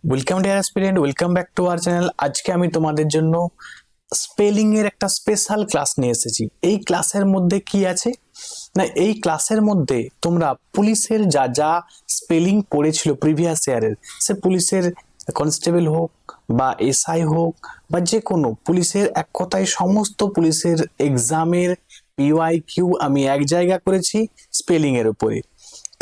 Welcome deer aspirant, welcome back to our channel. আজকে আমি তোমাদের জন্য স্পেলিং এর একটা স্পেশাল ক্লাস নিয়ে এসেছি। এই ক্লাসের মধ্যে কি আছে না, এই ক্লাসের মধ্যে তোমরা পুলিশের যা যা স্পেলিং পড়েছিল প্রিভিয়াস ইয়ারের, সে পুলিশের কনস্টেবল হোক বা এসআই হোক বা যে কোনো পুলিশের, এক কথায় সমস্ত পুলিশের এক্সামের পিওয়াইকিউ আমি এক জায়গা করেছি স্পেলিং এর উপরে।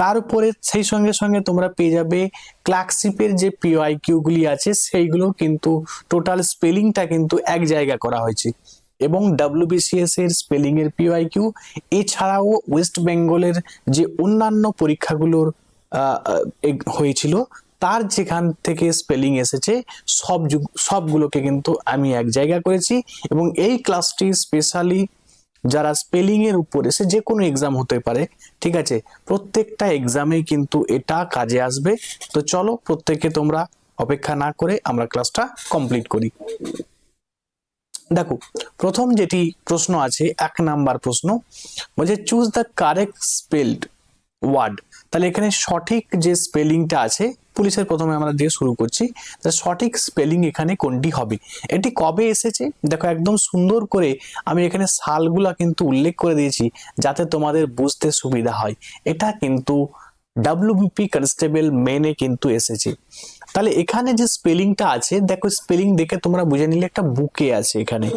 তার উপরে সেই সঙ্গে সঙ্গে তোমরা পেয়ে যাবে ক্লার্কশিপের যে পিওয়াইকিউ গুলি আছে সেইগুলো, কিন্তু টোটাল স্পেলিংটা কিন্তু এক জায়গা করা হয়েছে। এবং ডাব্লিউবিসিএস এর স্পেলিং এর পিওয়াইকিউ, এছাড়াও ওয়েস্ট বেঙ্গলের যে অন্যান্য পরীক্ষাগুলোর হয়েছিল তার যেখান থেকে স্পেলিং এসেছে সবগুলোকে কিন্তু আমি এক জায়গা করেছি। এবং এই ক্লাসটি স্পেশালি যারা স্পেলিং এর উপরে, সে যে কোনো এক্সাম হতে পারে, ঠিক আছে, প্রত্যেকটা এক্সামে কিন্তু এটা কাজে আসবে। তো চলো প্রত্যেককে তোমরা অপেক্ষা না করে আমরা ক্লাসটা কমপ্লিট করি। দেখো, প্রথম যেটি প্রশ্ন আছে, 1 নাম্বার প্রশ্ন বলছে choose the correct spelled word. তাহলে এখানে সঠিক যে স্পেলিংটা আছে, পুলিশের প্রথমে আমরা দিয়ে শুরু করছি, সঠিক স্পেলিং এখানে কোনটি হবে, এটি কবে এসেছে দেখো একদম সুন্দর করে আমি এখানে সালগুলা কিন্তু উল্লেখ করে দিয়েছি যাতে তোমাদের বুঝতে সুবিধা হয়। এটা কিন্তু ডাব্লিউবিপি কনস্টেবল মেনে কিন্তু এসেছে। তাহলে এখানে যে স্পেলিংটা আছে দেখো, স্পেলিং দেখে তোমরা বুঝে নিলে একটা বুকে আছে এখানে,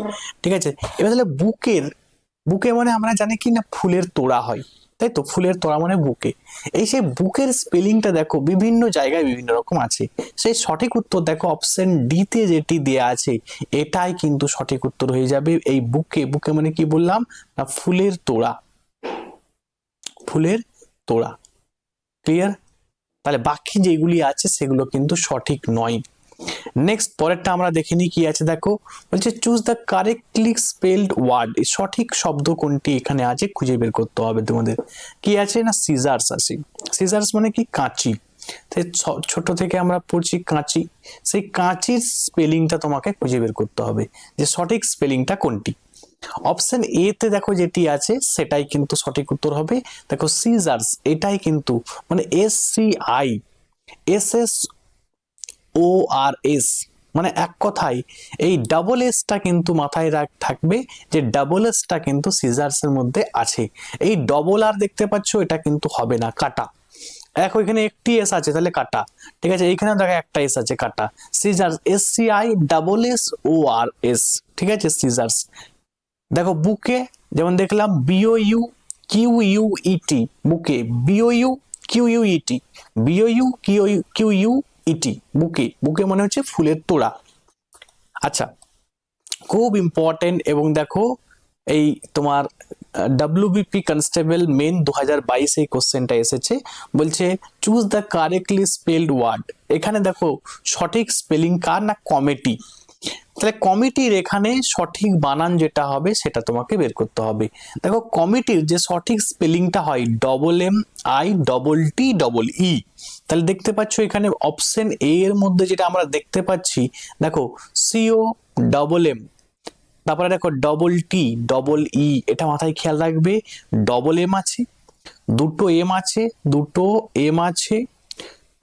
ঠিক আছে। এবার তাহলে বুকে মানে আমরা জানি কি না ফুলের তোড়া হয়, তাই তো, ফুলের তোড়া মানে বুকে। এই সেই বুকের স্পেলিংটা দেখো বিভিন্ন জায়গায় বিভিন্ন রকম আছে। সেই সঠিক উত্তর দেখো অপশন ডি তে যেটি দেয়া আছে, এটাই কিন্তু সঠিক উত্তর হয়ে যাবে। এই বুকে মানে কি বললাম না, ফুলের তোড়া, ফুলের তোড়া। ক্লিয়ার? তাহলে বাকি যেগুলি আছে সেগুলো কিন্তু সঠিক নয়। নেক্সট পরেরটা আমরা দেখে নিই কি আছে। দেখো বলছে choose the correctly spelled word. সঠিক শব্দ কোনটি এখানে আছে খুঁজে বের করতে হবে তোমাদের। কি আছে না, সিজার্স আছে। সিজার্স মানে কি, কাঁচি। ছোট থেকে আমরা পড়ছি কাঁচি, সেই কাঁচির স্পেলিংটা তোমাকে খুঁজে বের করতে হবে যে সঠিক স্পেলিংটা কোনটি। অপশন এ তে দেখো যেটি আছে সেটাই কিন্তু সঠিক উত্তর হবে। দেখো সিজার্স, এটাই কিন্তু মানে SCI SS ORS, মানে এক কথায় এই ডাবল এসটা কিন্তু মাথায় থাকবে যে ডাবল এসটা কিন্তু সিজার্স এর মধ্যে আছে। এই ডবল আর দেখতে পাচ্ছ, এটা কিন্তু হবে না, কাটা। দেখো এখানে একটি এস আছে তাহলে কাটা, ঠিক আছে। এইখানে দেখো একটা এস আছে, কাটা। সিজার্স SCI SS ORS, ঠিক আছে, সিজার্স। দেখো বুকে যেমন দেখলাম BOUQUET, বুকে BOUQUET, BOUQUET, বুকে মনে হচ্ছে ফুলের তোড়া। আচ্ছা, খুব ইম্পর্টেন্ট। এবং দেখো এই তোমার ডাব্লিউবিপি কনস্টেবল মেন 2022 এই কোশ্চেনটা এসেছে, বলছে choose the correctly spelled word. এখানে দেখো সঠিক স্পেলিং কার না, কমিটি। তাহলে কমিটির এখানে সঠিক বানান যেটা হবে সেটা তোমাকে বের করতে হবে। দেখো কমিটির যে সঠিক স্পেলিংটা হয় MMITTE। তাহলে দেখতে পাচ্ছ এখানে অপশন এ এর মধ্যে যেটা আমরা দেখতে পাচ্ছি, দেখো COMM, তারপরে দেখো TEE, এটা মাথায় খেয়াল রাখবে। M আছে, দুটো M আছে, দুটো M আছে,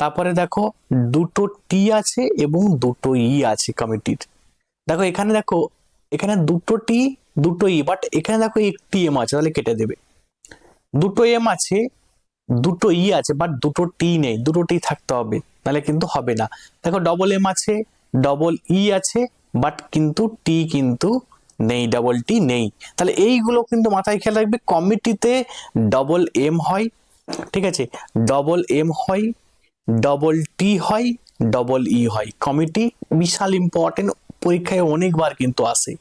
তারপরে দেখো দুটো টি আছে এবং দুটো ই আছে কমিটির। দেখো এখানে দুটো টি দুটো ই, বাট এখানে দেখো একটি এম আছে, তাহলে কেটে দেবে। দুটো এম আছে, দুটো ই আছে, বাট দুটো টি নেই, দুটো টি থাকতে হবে, তাহলে কিন্তু হবে না। দেখো M আছে, ই আছে, বাট কিন্তু টি কিন্তু নেই, টি নেই। তাহলে এইগুলো কিন্তু মাথায় খেয়াল রাখবে। কমিটিতে M হয়, ঠিক আছে, M হয়, টি হয়, ই হয়। কমিটি বিশাল ইম্পর্টেন্ট, পরীক্ষায় অনেকবার কিন্তু আসে।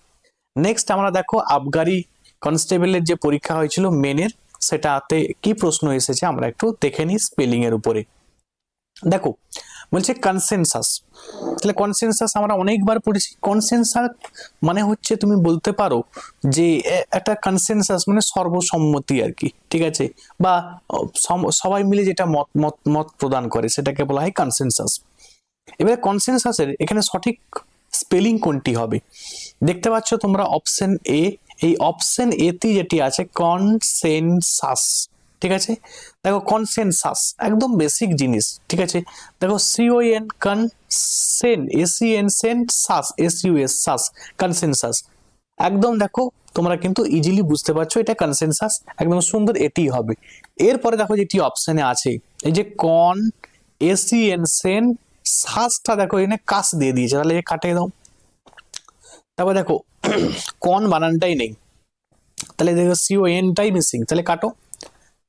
নেক্সট আমরা দেখো আবগারি কনস্টেবলের যে পরীক্ষা হয়েছিল মেনের, সেটাতে কি প্রশ্ন এসেছে আমরা একটু দেখে নিই স্পেলিং এর উপরে। দেখো বলছে কনসেনসাস। তাহলে কনসেনসাস আমরা অনেকবার পড়েছি। কনসেনসাস মানে হচ্ছে তুমি বলতে পারো যে একটা কনসেনসাস মানে সর্বসম্মতি আর কি, ঠিক আছে, বা সবাই মিলে যেটা মত প্রদান করে সেটাকে বলা হয় কনসেনসাস। এবারে কনসেনসাসের এখানে সঠিক স্পেলিং কোনটি হবে দেখতে পাচ্ছ তোমরা অপশন এ। এই অপশন এ তে যেটি আছে কনসেনসাস, ঠিক আছে। দেখো কনসেনসাস একদম বেসিক জিনিস, ঠিক আছে। দেখো সিওএন কনসেন এসিএন সেন সাস এসইউএস সাস কনসেনসাস, একদম দেখো তোমরা কিন্তু ইজিলি বুঝতে পারছো এটা কনসেনসাস, একদম সুন্দর এটি হবে। এরপরে দেখো যেটি অপশনে আছে এই যে কন এসিএন সেন সাসটা দেখো এখানে কাস দিয়ে দিয়েছে, তাহলে কাটিয়ে দাও। তারপর দেখো কন বানানটাই নেই, তাহলে দেখো সিওএনটাই মিসিং, তাহলে কাটো।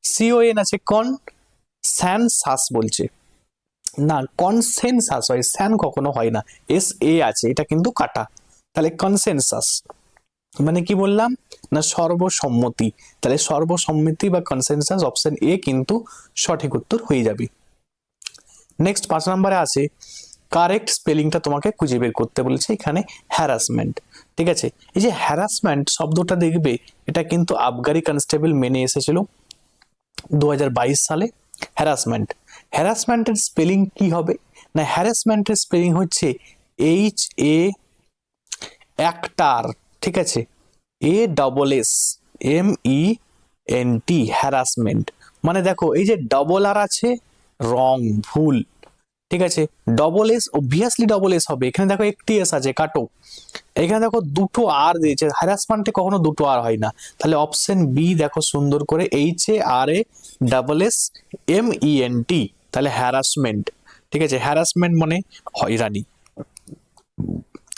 সিওএন আছে কন স্যানসাস বলছে না, কনসেনসাস হয়, স্যান কখনো হয় না, এস এ আছে, এটা কিন্তু কাটা, তাহলে কনসেনসাস মানে কি বললাম না সর্বসম্মতি, তাহলে সর্বসম্মতি বা কনসেনসাস অপশন এ কিন্তু সঠিক উত্তর হয়ে যাবে। নেক্সট 5 নম্বরে আছে কারেক্ট স্পেলিংটা তোমাকে খুঁজে বের করতে বলেছে এখানে হ্যারাসমেন্ট, ঠিক আছে। এই যে হ্যারাসমেন্ট শব্দটা দেখবে এটা কিন্তু আবগারি কনস্টেবল মেনে এসেছিল 2022 সালে। হ্যারাসমেন্ট, হ্যারাসমেন্টের স্পেলিং কি হবে না, হ্যারাসমেন্টের স্পেলিং হচ্ছে এইচ এ একটার, ঠিক আছে, A double S M E N T, harassment. মানে দেখো এই যে ডবল আর আছে, রং ভুল, ঠিক আছে, double S obviously double S হবে, এখানে দেখো একটি এস আছে, কাটো। এখানে দেখো দুটো আর দিয়েছে, হ্যারাসমেন্টে কখনো দুটো আর হয় না, তাহলে অপশন বি দেখো সুন্দর করে H A R A double S M E N T, তাহলে হ্যারাসমেন্ট, ঠিক আছে। হ্যারাসমেন্ট মানে হয়রানি,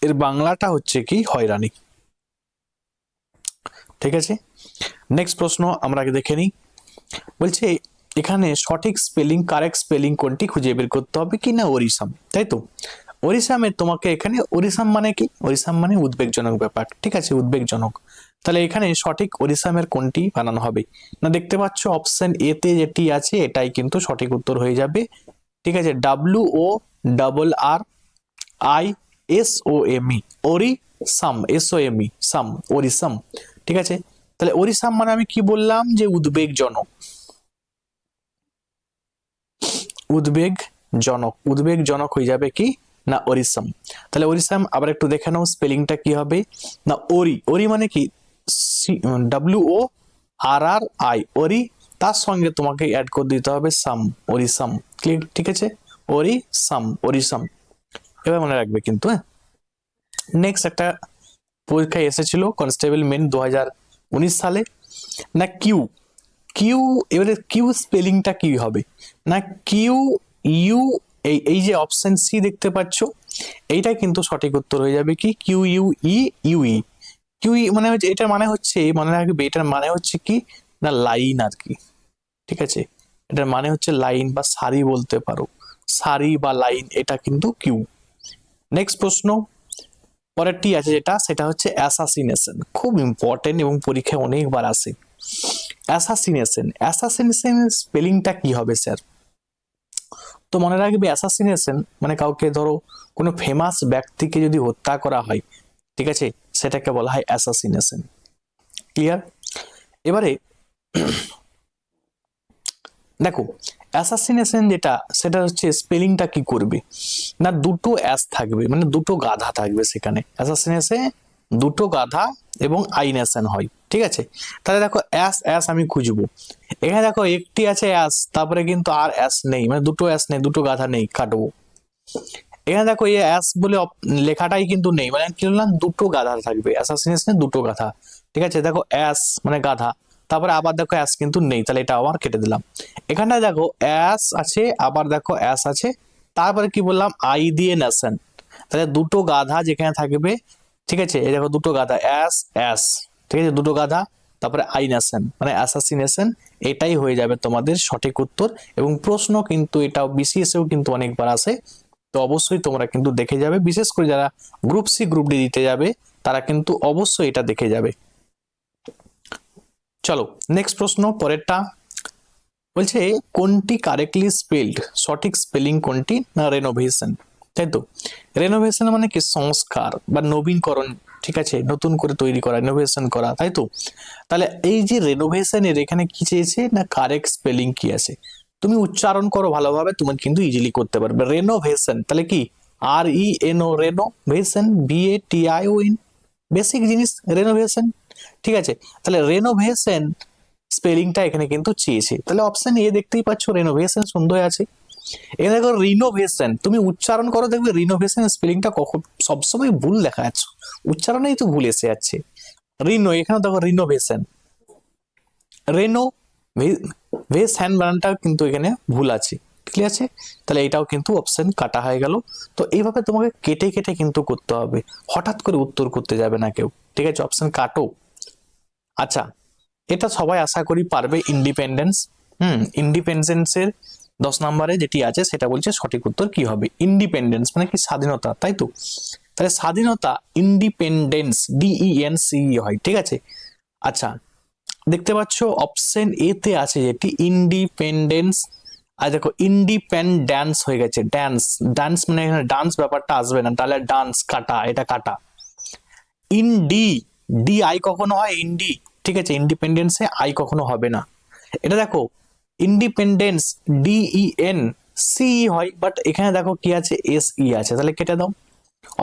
এর বাংলাটা হচ্ছে কি হয়রানি, ঠিক আছে। নেক্সট প্রশ্ন আমরা আগে দেখে নিই, বলছে এখানে সঠিক স্পেলিং কারেক্ট স্পেলিং কোনটি খুঁজে বের করতে হবে কি না ওরিসাম, তাই তো। ওরিসামে তোমাকে এখানে ওরিসাম মানে কি, ওরিসাম মানে উদ্বেগজনক ব্যাপার, ঠিক আছে, উদ্বেগজনক, তাহলে এখানে সঠিক ওরিসামের কোনটি বানানো হবে না, দেখতে পাচ্ছ অপশন এ তে যেটি আছে এটাই কিন্তু সঠিক উত্তর হয়ে যাবে, ঠিক আছে। W O double R I S O M E, worrisome, S O M E some, worrisome, ঠিক আছে। তাহলে ওরিসাম মানে আমি কি বললাম যে উদ্বেগজনক, উদ্বেগজনক, উদ্বেগজনক হয়ে যাবে কি না ওরিসাম। তাহলে ওরিসাম আবার একটু দেখে নাও স্পেলিংটা কি হবে না, ওরি, ওরি মানে কি W O R R I, ওরি, তার সঙ্গে তোমাকে অ্যাড করে দিতে হবে সাম, ওরিসাম, ঠিক আছে, ওরিসাম, ওরিসাম, এবার মনে রাখবে কিন্তু, হ্যাঁ। নেক্সট একটা পরীক্ষায় এসেছিল কনস্টেবল মেন 2019 সালে না, কিউ, কিউ, এবারে কিউ স্পেলিংটা কি হবে না, কিউ ইউ, এই যে অপশন সি দেখতে পাচ্ছ এইটা কিন্তু সঠিক উত্তর হয়ে যাবে কি Q U E U E, Q মানে হচ্ছে, এটার মানে হচ্ছে মনে রাখবে এটার মানে হচ্ছে কি না লাইন আর কি, ঠিক আছে, এটার মানে হচ্ছে লাইন বা সারি বলতে পারো, সারি বা লাইন, এটা কিন্তু কিউ। নেক্সট প্রশ্ন পরেরটি আছে যেটা, সেটা হচ্ছে অ্যাসাসিনেশন, খুব ইম্পর্টেন্ট এবং পরীক্ষায় অনেকবার আসে। অ্যাসাসিনেশন, অ্যাসাসিনেশন স্পেলিংটা কি হবে স্যার, তো মনে রাখবে অ্যাসাসিনেশন মানে কাউকে ধরো কোনো ফেমাস ব্যক্তিকে যদি হত্যা করা হয়, ঠিক আছে, সেটাকে বলা হয় অ্যাসাসিনেশন, ক্লিয়ার। এবারে দেখো অ্যাসাসিনেশন যেটা সেটা হচ্ছে স্পেলিংটা কি করবে না, দুটো অ্যাস থাকবে মানে দুটো গাধা থাকবে সেখানে, অ্যাসাসিনেশনে দুটো গাধা এবং আইনেশন হয়, ঠিক আছে। তাহলে দেখো অ্যাস অ্যাস আমি খুঁজবো, এখানে দেখো একটি আছে অ্যাস, তারপরে কিন্তু আর অ্যাস নেই, মানে দুটো অ্যাস নেই, দুটো গাধা নেই, কাটবো। এখানে দেখো এই অ্যাস বলে লেখাটাই কিন্তু নেই, মানে কি বললাম দুটো গাধা থাকবে, অ্যাসাসিনেশনে দুটো গাধা, ঠিক আছে। দেখো অ্যাস মানে গাধা, তারপরে আবার দেখো অ্যাস কিন্তু নেই, তাহলে এটা আবার কেটে দিলাম। এখানটা দেখো অ্যাস আছে, আবার দেখো অ্যাস আছে, তারপরে কি বললাম আই দিয়ে নেশন, তাহলে দুটো গাধা যেখানে থাকবে, ঠিক আছে, এই দেখো দুটো গাধা অ্যাস অ্যাস, ঠিক আছে, দুটো গাধা, তারপরে আই নেশন মানে অ্যাসাসিনেশন, এটাই হয়ে যাবে তোমাদের সঠিক উত্তর। এবং প্রশ্ন কিন্তু এটাও বিসিএসেও কিন্তু অনেকবার আসে, তো অবশ্যই তোমরা কিন্তু দেখে যাবে, বিশেষ করে যারা গ্রুপ সি গ্রুপ ডি দিতে যাবে তারা কিন্তু অবশ্যই এটা দেখে যাবে। চলো নেক্সট প্রশ্ন পরেরটা, বলছে কোনটি কারেক্টলি স্পেলড, সঠিক স্পেলিং কোনটি না রেনোভেশন, তাই তো। রেনোভেশন মানে কি সংস্কার বা নবীনকরণ, ঠিক আছে, নতুন করে তৈরি করা, রেনোভেশন করা, তাই তো। তাহলে এই যে রেনোভেশনের এখানে কি চেয়েছে না কারেক্ট স্পেলিং কি আছে, তুমি উচ্চারণ করো ভালোভাবে, তুমি কিন্তু ইজিলি করতে পারবে। রেনোভেশন তাহলে কি R E N O, renovation, V A T I O N, basic জিনিস রেনোভেশন, ঠিক আছে। তাহলে রেনোভেশন স্পেলিংটা এখানে কিন্তু চেয়েছে। তাহলে অপশন এ দেখতেই পাচ্ছ, রেনোভেশন সুন্দর আছে। এখানে দেখো রিনোভেশন, তুমি উচ্চারণ করো দেখবে রিনোভেশন স্পেলিংটা কখন সবসময় ভুল দেখা যাচ্ছে, উচ্চারণেই তো ভুল এসে যাচ্ছে। রিনো, এখানে দেখো রিনোভেশন, রেনো ভেস হ্যান্ড বানানটা কিন্তু এখানে ভুল আছে, ঠিক আছে। তাহলে এটাও কিন্তু অপশন কাটা হয়ে গেল। তো এইভাবে তোমাকে কেটে কেটে কিন্তু করতে হবে, হঠাৎ করে উত্তর করতে যাবে না কেউ, ঠিক আছে। অপশন কাটো। আচ্ছা, এটা সবাই আশা করি পারবে, ইন্ডিপেন্ডেন্স। ইন্ডিপেন্ডেন্সের 10 নম্বরে যেটি আছে সেটা বলছে সঠিক উত্তর কি হবে। ইন্ডিপেন্ডেন্স মানে কি, স্বাধীনতা, তাই তো। তাহলে স্বাধীনতা ইন্ডিপেন্ডেন্স, DENCE হয়, ঠিক আছে। আচ্ছা, দেখতে পাচ্ছ অপশন এ তে আছে যেটি ইন্ডিপেন্ডেন্স। আর দেখো ইন্ডিপেন্ডেন্স হয়ে গেছে ড্যান্স, ডান্স মানে এখানে ডান্স ব্যাপারটা আসবে না, তাহলে ডান্স কাটা, এটা কাটা। ইন্ডি, ডি আই কখনো হয় ইন্ডি, ঠিক আছে, ইন্ডিপেন্ডেন্সে আই কখনো হবে না। এটা দেখো ইন্ডিপেন্ডেন্স DENCE হয়, বাট এখানে দেখো কি আছে, SE আছে, তাহলে কেটে দাও,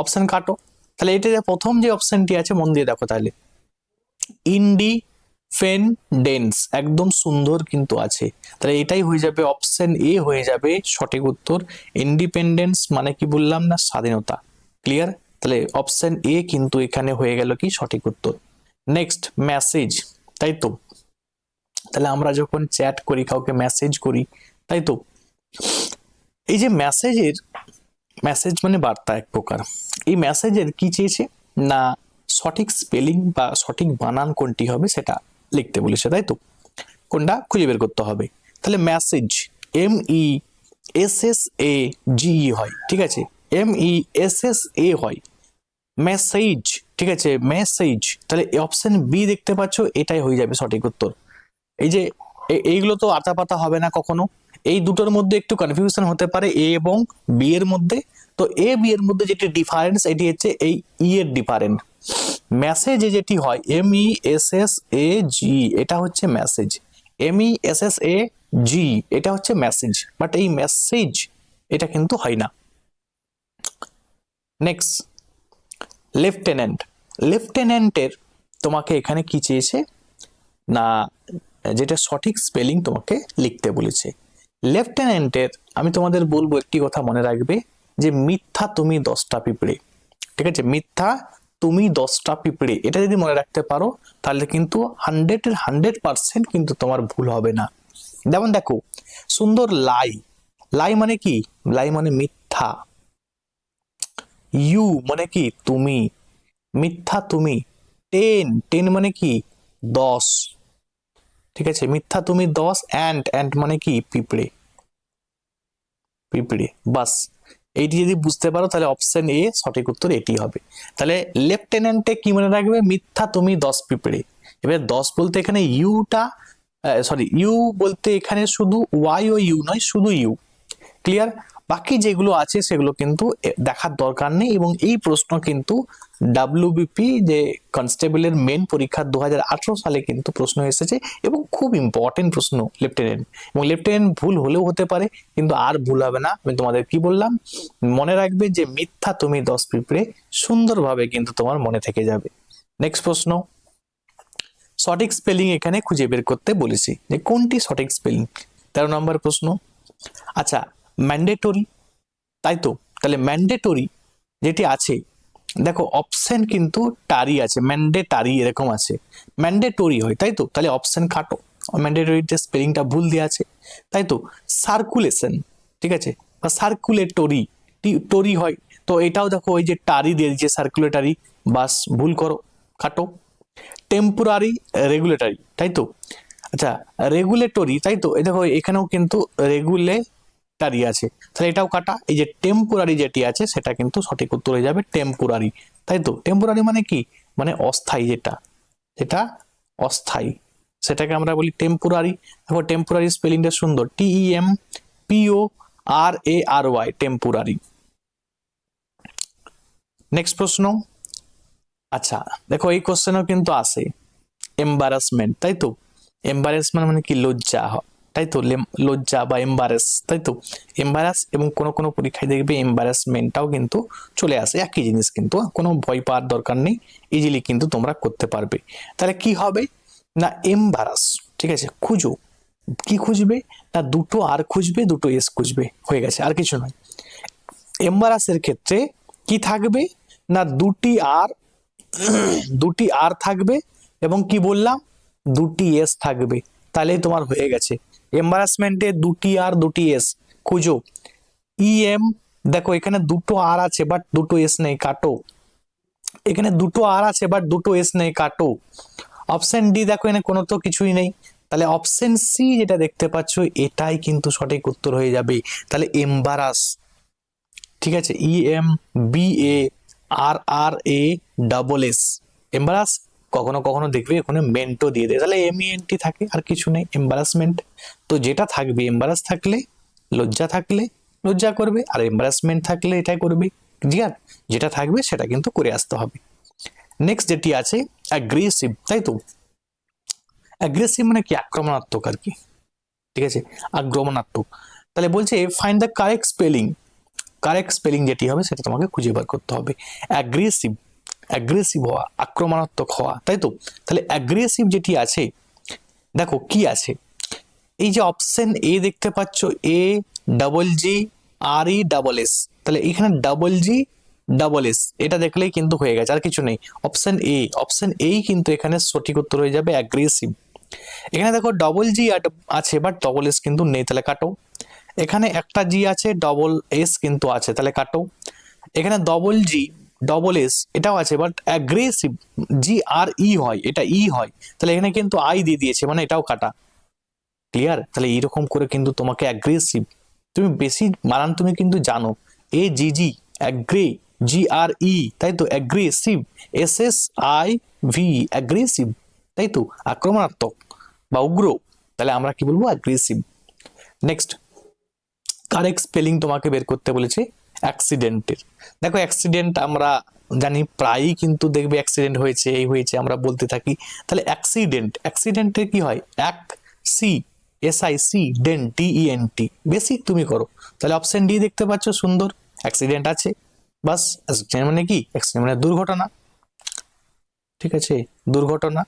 অপশন কাটো। তাহলে এটা যে প্রথম যে অপশনটি আছে মন দিয়ে দেখো, তাহলে ইন্ডিপেন্ডেন্স একদম সুন্দর কিন্তু আছে, তাহলে এটাই হয়ে যাবে, অপশন এ হয়ে যাবে সঠিক উত্তর। ইন্ডিপেন্ডেন্স মানে কি বললাম না, স্বাধীনতা, ক্লিয়ার। তাহলে অপশন এ কিন্তু এখানে হয়ে গেল কি সঠিক উত্তর। নেক্সট, মেসেজ, তাই তো। তাহলে আমরা যখন চ্যাট করি, কাউকে মেসেজ করি, তাই তো, এই যে মেসেজের, মেসেজ মানে বার্তা এক প্রকার, এই মেসেজের কি চেয়েছে না, সঠিক স্পেলিং বা সঠিক বানান কোনটি হবে সেটা লিখতে বলেছে, তাই তো। কোনটা খুঁজে বের করতে হবে। তাহলে মেসেজ MESSAGE হয়, ঠিক আছে, MESSA হয়, মেসেজ, ঠিক আছে, মেসেজ। তাহলে অপশন বি দেখতে পাচ্ছ, এটাই হয়ে যাবে সঠিক উত্তর। এই যে এইগুলো তো আতাপাতা হবে না কখনো, এই দুটোর মধ্যে একটু কনফিউশন হতে পারে এ এবং বি এর মধ্যে। তো এ বি এর মধ্যে যেটি ডিফারেন্স, এটি হচ্ছে এই ই এর ডিফারেন্ট। মেসেজে যেটি হয় MESSAGE, এটা হচ্ছে মেসেজ, MESSAGE এটা হচ্ছে মেসেজ, বাট এই মেসেজ এটা কিন্তু হয় না। নেক্সট, লেফটেন্যান্ট, লেফটেন্যান্টের তোমাকে এখানে কি চেয়েছে না, যেটা সঠিক স্পেলিং তোমাকে লিখতে বলেছে। লেফটেন্যান্টের আমি তোমাদের বলবো একটি কথা মনে রাখবে, যে মিথ্যা তুমি 10টা পিঁপড়ে, ঠিক আছে, মিথ্যা তুমি 10টা পিঁপড়ে, এটা যদি মনে রাখতে পারো তাহলে কিন্তু 100% কিন্তু তোমার ভুল হবে না। যেমন দেখো সুন্দর লাই, লাই মানে কি, লাই মানে মিথ্যা, ইউ মানে কি তুমি, মিথ্যা তুমি। টেন মানে কি 10, ঠিক আছে, মিথ্যা তুমি 10। অ্যান্ট মানে কি পিঁপড়ে, পিঁপড়ে, বাস। এইটি যদি বুঝতে পারো তাহলে অপশন এ সঠিক উত্তর এটি হবে। তাহলে লেফটেন্যান্টে কি মনে রাখবে, মিথ্যা তুমি 10 পিঁপড়ে। এবার 10 বলতে এখানে ইউটা, সরি ইউ বলতে এখানে শুধু ওয়াই ও ইউ নয়, শুধু ইউ, ক্লিয়ার। বাকি যেগুলো আছে সেগুলো কিন্তু দেখার দরকার নেই। এবং এই প্রশ্ন কিন্তু WBP যে কনস্টেবলের মেন পরীক্ষা 2018 সালে কিন্তু প্রশ্ন এসেছে, এবং খুব ইম্পর্টেন্ট প্রশ্ন লেফটেন্যান্ট। এবং লেফটেন্যান্ট ভুল হলেও হতে পারে, কিন্তু আর ভুল হবে না। আমি তোমাদের কি বললাম, মনে রাখবে যে মিথ্যা তুমি 10 পিঁপড়ে, সুন্দরভাবে কিন্তু তোমার মনে থেকে যাবে। নেক্সট প্রশ্ন, সঠিক স্পেলিং এখানে খুঁজে বের করতে বলেছি, যে কোনটি সঠিক স্পেলিং। 13 নম্বর প্রশ্ন। আচ্ছা, ম্যান্ডেটরি, তাই তো। তাহলে ম্যান্ডেটরি যেটি আছে, দেখো অপশন কিন্তু টারি আছে, ম্যান্ডেটারি এরকম আছে, ম্যান্ডেটরি হয়, তাই তো। তাহলে অপশন কাটো, ম্যান্ডেটরিতে স্পেলিংটা ভুল দেওয়া আছে, তাই তো। সার্কুলেশন, ঠিক আছে, বা সার্কুলেটরি, টরি হয়, তো এটাও দেখো ওই যে টারি দিয়ে দিচ্ছে, সার্কুলেটারি, বাস ভুল করো, কাটো। টেম্পোরারি, রেগুলেটরি, তাই তো। আচ্ছা, রেগুলেটরি, তাই তো, এই দেখো এখানেও কিন্তু রেগুলেটরি আছে, তাহলে এটাও কাটা। এই যে টেম্পোরারি যেটি আছে সেটা কিন্তু সঠিক উত্তর হয়ে যাবে টেম্পোরারি, তাই তো। টেম্পোরারি মানে কি, মানে অস্থায়ী, যেটা যেটা অস্থায়ী সেটাকে আমরা বলি টেম্পোরারি। দেখো টেম্পোরারি স্পেলিংটা সুন্দর, TEMPORARY, টেম্পোরারি। নেক্সট প্রশ্ন। আচ্ছা দেখো এই কোশ্চেনও কিন্তু আসে, এম্বারাসমেন্ট, তাই তো। এম্বারাসমেন্ট মানে কি, লজ্জা, তাই তো, লজ্জা বা এম্বারাস, তাই তো। এম্বারাস, এবং কোনো কোনো পরীক্ষায় দেখবে এম্বারাসমেন্টটাও কিন্তু চলে আসে, একই জিনিস, কিন্তু কোনো ভয় পাওয়ার দরকার নেই, ইজিলি কিন্তু তোমরা করতে পারবে। তাহলে কি হবে না, এম্বারাস, ঠিক আছে, খুঁজো। কি খুঁজবে না, দুটো আর খুঁজবে, দুটো এস খুঁজবে, হয়ে গেছে, আর কিছু নয়। এম্বারাসের ক্ষেত্রে কি থাকবে না, দুটি আর থাকবে এবং কি বললাম, দুটি এস থাকবে, তাহলে তোমার হয়ে গেছে। এম্বারাসমেন্টে দুটি আর দুটি এস খুঁজো। ইএম, দেখো এখানে দুটো আর আছে বাট দুটো এস নেই, কাটো। এখানে দুটো আর আছে বাট দুটো এস নেই, কাটো। অপশন ডি, দেখো এখানে কোনো তো কিছুই নেই, তাহলে অপশন সি যেটা দেখতে পাচ্ছ এটাই কিন্তু সঠিক উত্তর হয়ে যাবে। তাহলে এম্বারাস, ঠিক আছে, EMBARRASS, এম্বারাস। কখনো কখনো দেখবে ওখানে মেন্টো দিয়ে দেয়, তাহলে MENT থাকে, আর কিছু নেই, এম্বারাসমেন্ট। তো যেটা থাকবে, এম্বারাস থাকলে লজ্জা থাকলে লজ্জা করবে, আর এম্বারাসমেন্ট থাকলে এটাই করবে। ক্লিয়ার? যেটা থাকবে সেটা কিন্তু করে আসতে হবে। নেক্সট যেটি আছে অ্যাগ্রেসিভ, তাই তো। অ্যাগ্রেসিভ মানে কি, আক্রমণাত্মক আর কি, ঠিক আছে, আক্রমণাত্মক। তাহলে বলছে find the correct spelling. Correct spelling যেটি হবে সেটা তোমাকে খুঁজে বার করতে হবে। অ্যাগ্রেসিভ, অ্যাগ্রেসিভ হওয়া, আক্রমণাত্মক হওয়া, তাই তো। তাহলে অ্যাগ্রেসিভ যেটি আছে, দেখো কি আছে, এই যে অপশন এ দেখতে পাচ্ছ, AGGRESS, তাহলে এখানে GGS, এটা দেখলেই কিন্তু হয়ে গেছে, আর কিছু নেই। অপশন এই কিন্তু এখানে সঠিক উত্তর হয়ে যাবে, অ্যাগ্রেসিভ। এখানে দেখো GG আছে বাট এস কিন্তু নেই, তাহলে কাটো। এখানে একটা জি আছে, এস কিন্তু আছে, তাহলে কাটো। এখানে GGS এটাও আছে বাট অ্যাগ্রেসিভ GRE হয়, এটা ই হয়, তাহলে এখানে কিন্তু আই দিয়ে দিয়েছে, মানে এটাও কাটা। ক্লিয়ার? তাহলে এইরকম করে কিন্তু তোমাকে অ্যাগ্রেসিভ, তুমি বেশি বানান তুমি কিন্তু জানো, AGG, অ্যাগ্রে, GRE, তাই তো, অ্যাগ্রেসিভ, SSIV, অ্যাগ্রেসিভ, তাই তো, আক্রমণাত্মক বা উগ্র, তাহলে আমরা কি বলবো, অ্যাগ্রেসিভ। নেক্সট, কারেক্ট স্পেলিং তোমাকে বের করতে বলেছে অ্যাক্সিডেন্টের। দেখো অ্যাক্সিডেন্ট আমরা জানি, প্রায়ই কিন্তু দেখবে অ্যাক্সিডেন্ট হয়েছে, এই হয়েছে আমরা বলতে থাকি। তাহলে অ্যাক্সিডেন্টের কি হয়, SIC বেসিক তুমি করো। তাহলে অপশন ডি দেখতে পাচ্ছ, সুন্দর, অ্যাক্সিডেন্ট আছে, বাস। অ্যাক্সিডেন্ট মানে কি, অ্যাক্সিডেন্ট মানে দুর্ঘটনা, ঠিক আছে, দুর্ঘটনা।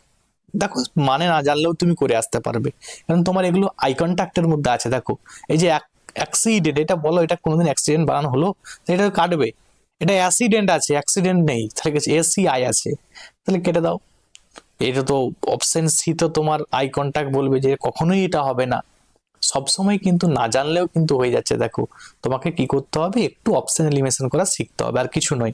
দেখো মানে না জানলেও তুমি করে আসতে পারবে, কারণ তোমার এগুলো আই কন্ট্যাক্টের মধ্যে আছে। দেখো এই যে অ্যাক্সিডেন্ট, এটা বলো, এটা কোনোদিন অ্যাক্সিডেন্ট বানানো হলো, এটা কাটবে। এটা অ্যাক্সিডেন্ট আছে, অ্যাক্সিডেন্ট নেই, তাহলে ACI আছে, তাহলে কেটে দাও। এটা তো অপশন সি, তো তোমার আই কন্ট্যাক্ট বলবে যে কখনোই এটা হবে না। সবসময় কিন্তু না জানলেও কিন্তু হয়ে যাচ্ছে। দেখো তোমাকে কি করতে হবে, একটু অপশন এলিমিনেশন করা শিখতে হবে, আর কিছু নয়।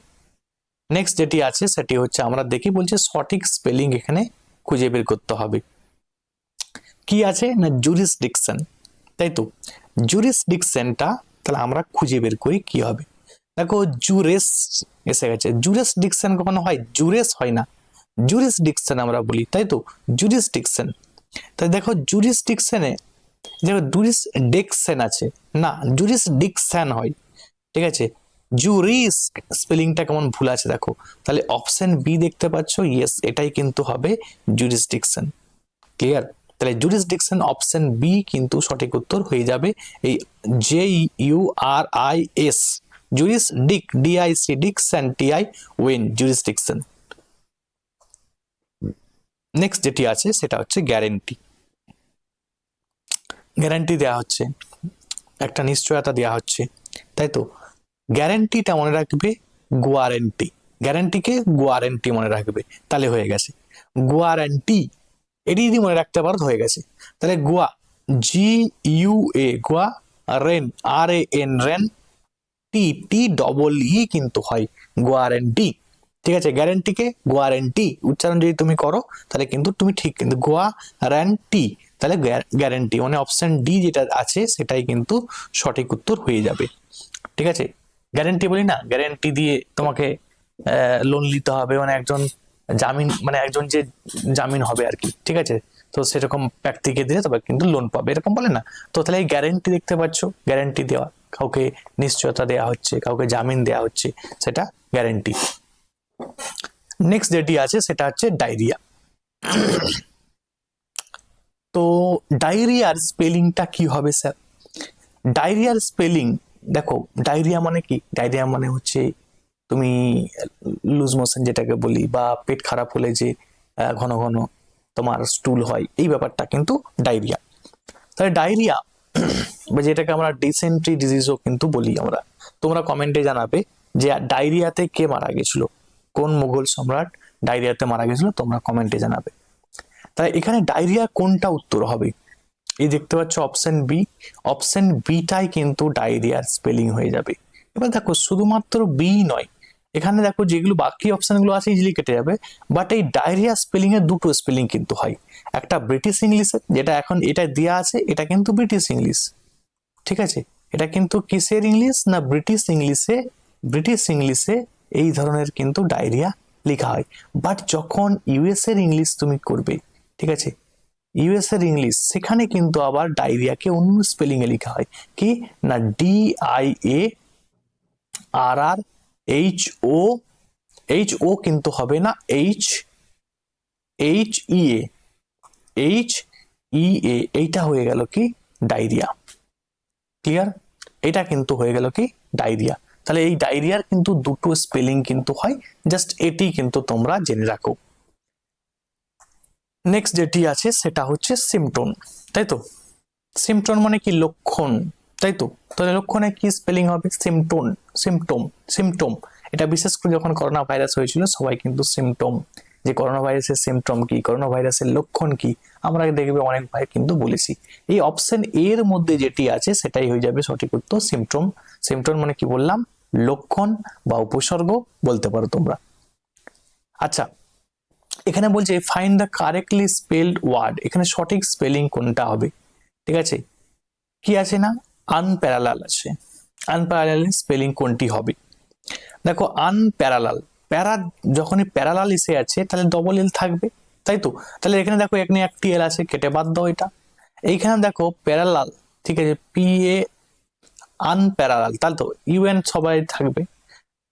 নেক্সট যেটি আছে সেটি হচ্ছে, আমরা দেখি বলছে সঠিক স্পেলিং এখানে খুঁজে বের করতে হবে। কি আছে না, জুরিসডিকশন, তাই তো। জুরিসডিকশনটা তাহলে আমরা খুঁজে বের করি কি হবে। দেখো জুরেস এসে গেছে, জুরিসডিকশন কখনো হয়, জুরেস হয় না, জুরিসডিকশন আমরা বলি, তাই তো, জুরিসডিকশন। তাই দেখো জুরিসডিকশনে, দেখো জুরিসডিকশন আছে না, জুরিসডিকশন হয়, ঠিক আছে। জুরিস স্পেলিংটা কেমন ভুল আছে দেখো, তাহলে অপশন বি দেখতে পাচ্ছ, ইয়েস, এটাই কিন্তু হবে জুরিসডিকশন। ক্লিয়ার? তাহলে জুরিসডিকশন অপশন বি কিন্তু সঠিক উত্তর হয়ে যাবে। এই JURIS, diction, TI O N, jurisdiction. Next যেটি আছে সেটা হচ্ছে গ্যারেন্টি। গ্যারান্টি দেওয়া হচ্ছে, একটা নিশ্চয়তা দেওয়া হচ্ছে, তাই তো। গ্যারান্টিটা মনে রাখবে গ্যারান্টি, গ্যারান্টিকে গ্যারান্টি মনে রাখবে, তাহলে হয়ে গেছে গ্যারান্টি। এটি যদি মনে রাখতে পারো হয়ে গেছে। তাহলে GUA, গোয়া, RAN, রেন, TTEE কিন্তু হয় গ্যারান্টি, ঠিক আছে। গ্যারান্টিকে গ্যারান্টি উচ্চারণ যদি তুমি করো তাহলে কিন্তু তুমি ঠিক, কিন্তু গ্যারান্টি, তাহলে গ্যারান্টি মানে অপশন ডি যেটা আছে সেটাই কিন্তু সঠিক উত্তর হয়ে যাবে, ঠিক আছে। গ্যারান্টি বলি না, গ্যারান্টি দিয়ে তোমাকে লোন নিতে হবে, মানে একজন জামিন, মানে একজন যে জামিন হবে আর কি, ঠিক আছে। তো সেরকম ব্যক্তিকে দিলে তবে কিন্তু লোন পাবে, এরকম বলে না। তো তাহলে এই গ্যারান্টি দেখতে পাচ্ছ, গ্যারান্টি দেওয়া, কাউকে নিশ্চয়তা দেওয়া হচ্ছে, কাউকে জামিন দেওয়া হচ্ছে, সেটা গ্যারান্টি। নেক্সট যেটি আছে সেটা হচ্ছে ডায়রিয়া। তো ডায়রিয়ার স্পেলিংটা কি হবে স্যার? ডায়রিয়ার স্পেলিং, দেখো ডায়রিয়া মানে কি, ডায়রিয়া মানে হচ্ছে তুমি লুজ মোশন যেটাকে বলি, বা পেট খারাপ হলে যে ঘন ঘন তোমার স্টুল হয়, এই ব্যাপারটা কিন্তু ডায়রিয়া। তাহলে ডায়রিয়া বা যেটাকে আমরা ডিসেন্ট্রি ডিজিজও কিন্তু বলি আমরা। তোমরা কমেন্টে জানাবে যে ডায়রিয়াতে কে মারা গেছিল, কোন মুঘল সম্রাট ডায়রিয়াতে মারা গেছিল, তোমরা কমেন্টে জানাবে। তাই এখানে ডায়রিয়া কোনটা উত্তর হবে? এই দেখতে পাচ্ছ অপশন বি, অপশন বিটাই কিন্তু ডায়রিয়ার স্পেলিং হয়ে যাবে। এবার দেখো শুধুমাত্র বি নয়, এখানে দেখো যেগুলো বাকি অপশনগুলো আছে ইজিলি কেটে যাবে, বাট এই ডায়রিয়া স্পেলিং এর দুটো স্পেলিং কিন্তু হয়। একটা ব্রিটিশ ইংলিশে, যেটা এখন এটা দেওয়া আছে, এটা কিন্তু ব্রিটিশ ইংলিশ, ঠিক আছে। এটা কিন্তু কিসের ইংলিশ না ব্রিটিশ ইংলিশে, ব্রিটিশ ইংলিশে এই ধরনের কিন্তু ডায়রিয়া লেখা হয়। বাট যখন ইউএস এর ইংলিশ তুমি করবে, ঠিক আছে, ইউএস এর ইংলিশ, সেখানে কিন্তু আবার ডায়রিয়াকে অন্য স্পেলিং এ লেখা হয়, কি না DIARR HO কিন্তু হবে না, HEA এইটা হয়ে গেল কি ডায়রিয়া। ক্লিয়ার? এটা কিন্তু হয়ে গেল কি ডায়রিয়া। তাহলে এই ডায়রিয়ার কিন্তু দুটো স্পেলিং কিন্তু হয়, জাস্ট এটি কিন্তু তোমরা জেনে রাখো। নেক্সট যেটি আছে সেটা হচ্ছে সিমটম, তাই তো। সিমটম মানে কি লক্ষণ, তাই তো। তাহলে লক্ষণে কি স্পেলিং হবে? সিমটম। এটা বিশেষ করে যখন করোনা ভাইরাস হয়েছিল, সবাই কিন্তু সিমটম, যে করোনা ভাইরাসের সিমটম কি, করোনা ভাইরাসের লক্ষণ কি, আমরা দেখবে অনেক ভাই কিন্তু বলেছি। এই অপশন এর মধ্যে যেটি আছে সেটাই হয়ে যাবে সঠিক উত্তর, সিমটম মানে কি বললাম? লক্ষণ বা উপসর্গ বলতে পারো তোমরা। আচ্ছা, এখানে বলছে find the correctly spelled word, এখানে সঠিক স্পেলিং কোনটা হবে? ঠিক আছে, কি আছে না আনপ্যারালাল আছে, আনপ্যারালাল স্পেলিং কোনটি হবে? দেখো আনপ্যারালাল, প্যারা যখনই প্যারালাল এসে আছে তাহলে ডবল এল থাকবে, তাই তো। তাহলে এখানে দেখো এখানে একটি এল আছে, কেটে বাদ দাও এটা। এইখানে দেখো প্যারালাল, ঠিক আছে, PA আনপ্যারালাল, তাহলে তো UN সবাই থাকবে,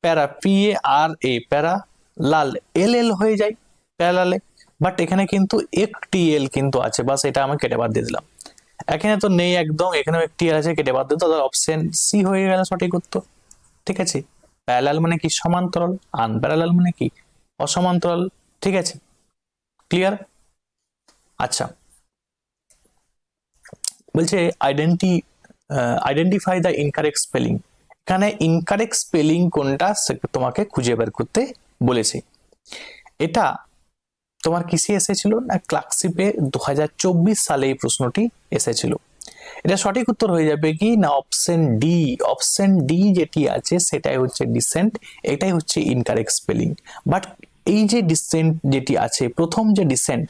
প্যারা PARA প্যারা লাল LL হয়ে যায় প্যারালালে। বাট এখানে কিন্তু একটি এল কিন্তু আছে, বাস এটা আমি কেটে বাদ দিয়ে দিলাম। এখানে তো নেই একদম, এখানেও একটি এল আছে, কেটে বাদ দিতে, তাহলে অপশন সি হয়ে গেল সঠিক উত্তর। ঠিক আছে, প্যারালাল মানে কি সমান্তরাল, আনপ্যারালাল মানে কি অসমান্তরাল। ঠিক আছে, ক্লিয়ার? আচ্ছা, বলছে আইডেন্টিফাই দ্য ইনকারেক্ট স্পেলিং, এখানে ইনকারেক্ট স্পেলিং কোনটা তোমাকে খুঁজে বের করতে বলেছে। এটা তোমার কিসে এসেছিল না ক্লার্কশিপে 2024 সালে এই প্রশ্নটি এসেছিল। এটা সঠিক উত্তর হয়ে যাবে কি না অপশন ডি যেটি আছে সেটাই হচ্ছে ডিসেন্ট, এটাই হচ্ছে ইনকারেক্ট স্পেলিং। বাট এই যে ডিসেন্ট যেটি আছে, প্রথম যে ডিসেন্ট,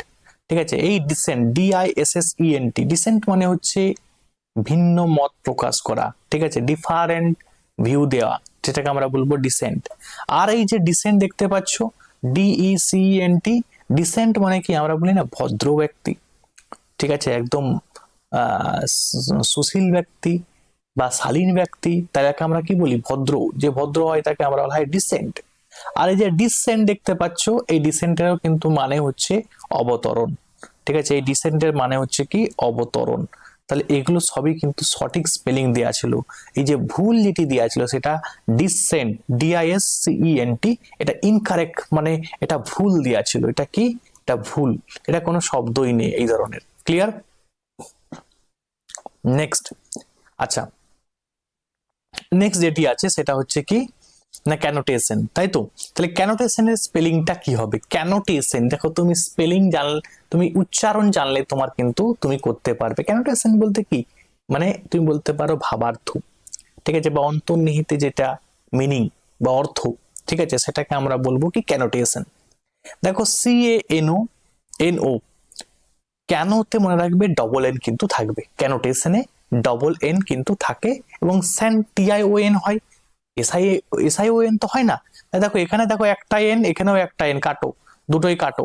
ঠিক আছে, এই ডিসেন্ট DISSENT, ডিসেন্ট মানে হচ্ছে ভিন্ন মত প্রকাশ করা, ঠিক আছে, ডিফারেন্ট ভিউ দেওয়া, যেটাকে আমরা বলবো ডিসেন্ট। আর এই যে ডিসেন্ট দেখতে পাচ্ছ DECENT, ডিসেন্ট মানে কি আমরা বলি না ভদ্র ব্যক্তি, ঠিক আছে, একদম সুশীল ব্যক্তি বা শালীন ব্যক্তি, তাকে আমরা কি বলি ভদ্র, যে ভদ্র হয় তাকে আমরা বলা হয় ডিসেন্ট। আর এই যে ডিসেন্ট দেখতে পাচ্ছ, এই ডিসেন্টেরও কিন্তু মানে হচ্ছে অবতরণ, ঠিক আছে, এই ডিসেন্টের মানে হচ্ছে কি অবতরণ। তাহলে এগুলো সবই কিন্তু সঠিক স্পেলিং দেওয়া ছিল। এই যে ভুল যেটি দেওয়া ছিল সেটা ডিসেন্ট DISCENT, এটা ইনকারেক্ট মানে এটা ভুল দেওয়া ছিল, এটা কি এটা ভুল, এটা কোনো শব্দই নেই এই ধরনের। ক্লিয়ার? নেক্সট, আচ্ছা, নেক্সট যেটি আছে সেটা হচ্ছে কি না ক্যানোটেশন, তাই তো। তাহলে ক্যানোটেশনের স্পেলিংটা কি হবে? ক্যানোটেশন, দেখো তুমি স্পেলিং জানলে, তুমি উচ্চারণ জানলে তোমার কিন্তু তুমি করতে পারবে। ক্যানোটেশন বলতে কি মানে তুমি বলতে পারো ভাবার্থ, ঠিক আছে, বা অন্তর্নিহিত যেটা মিনিং বা অর্থ, ঠিক আছে, সেটাকে আমরা বলবো কি ক্যানোটেশন। দেখো CANO কেনতে মনে রাখবে ডবল এন কিন্তু থাকবে, ক্যানোটেশনে ডবল এন কিন্তু থাকে, এবং TION হয়, SION তো হয় না। দেখো এখানে দেখো একটা এন, এখানেও একটা এন, কাটো, দুটোই কাটো।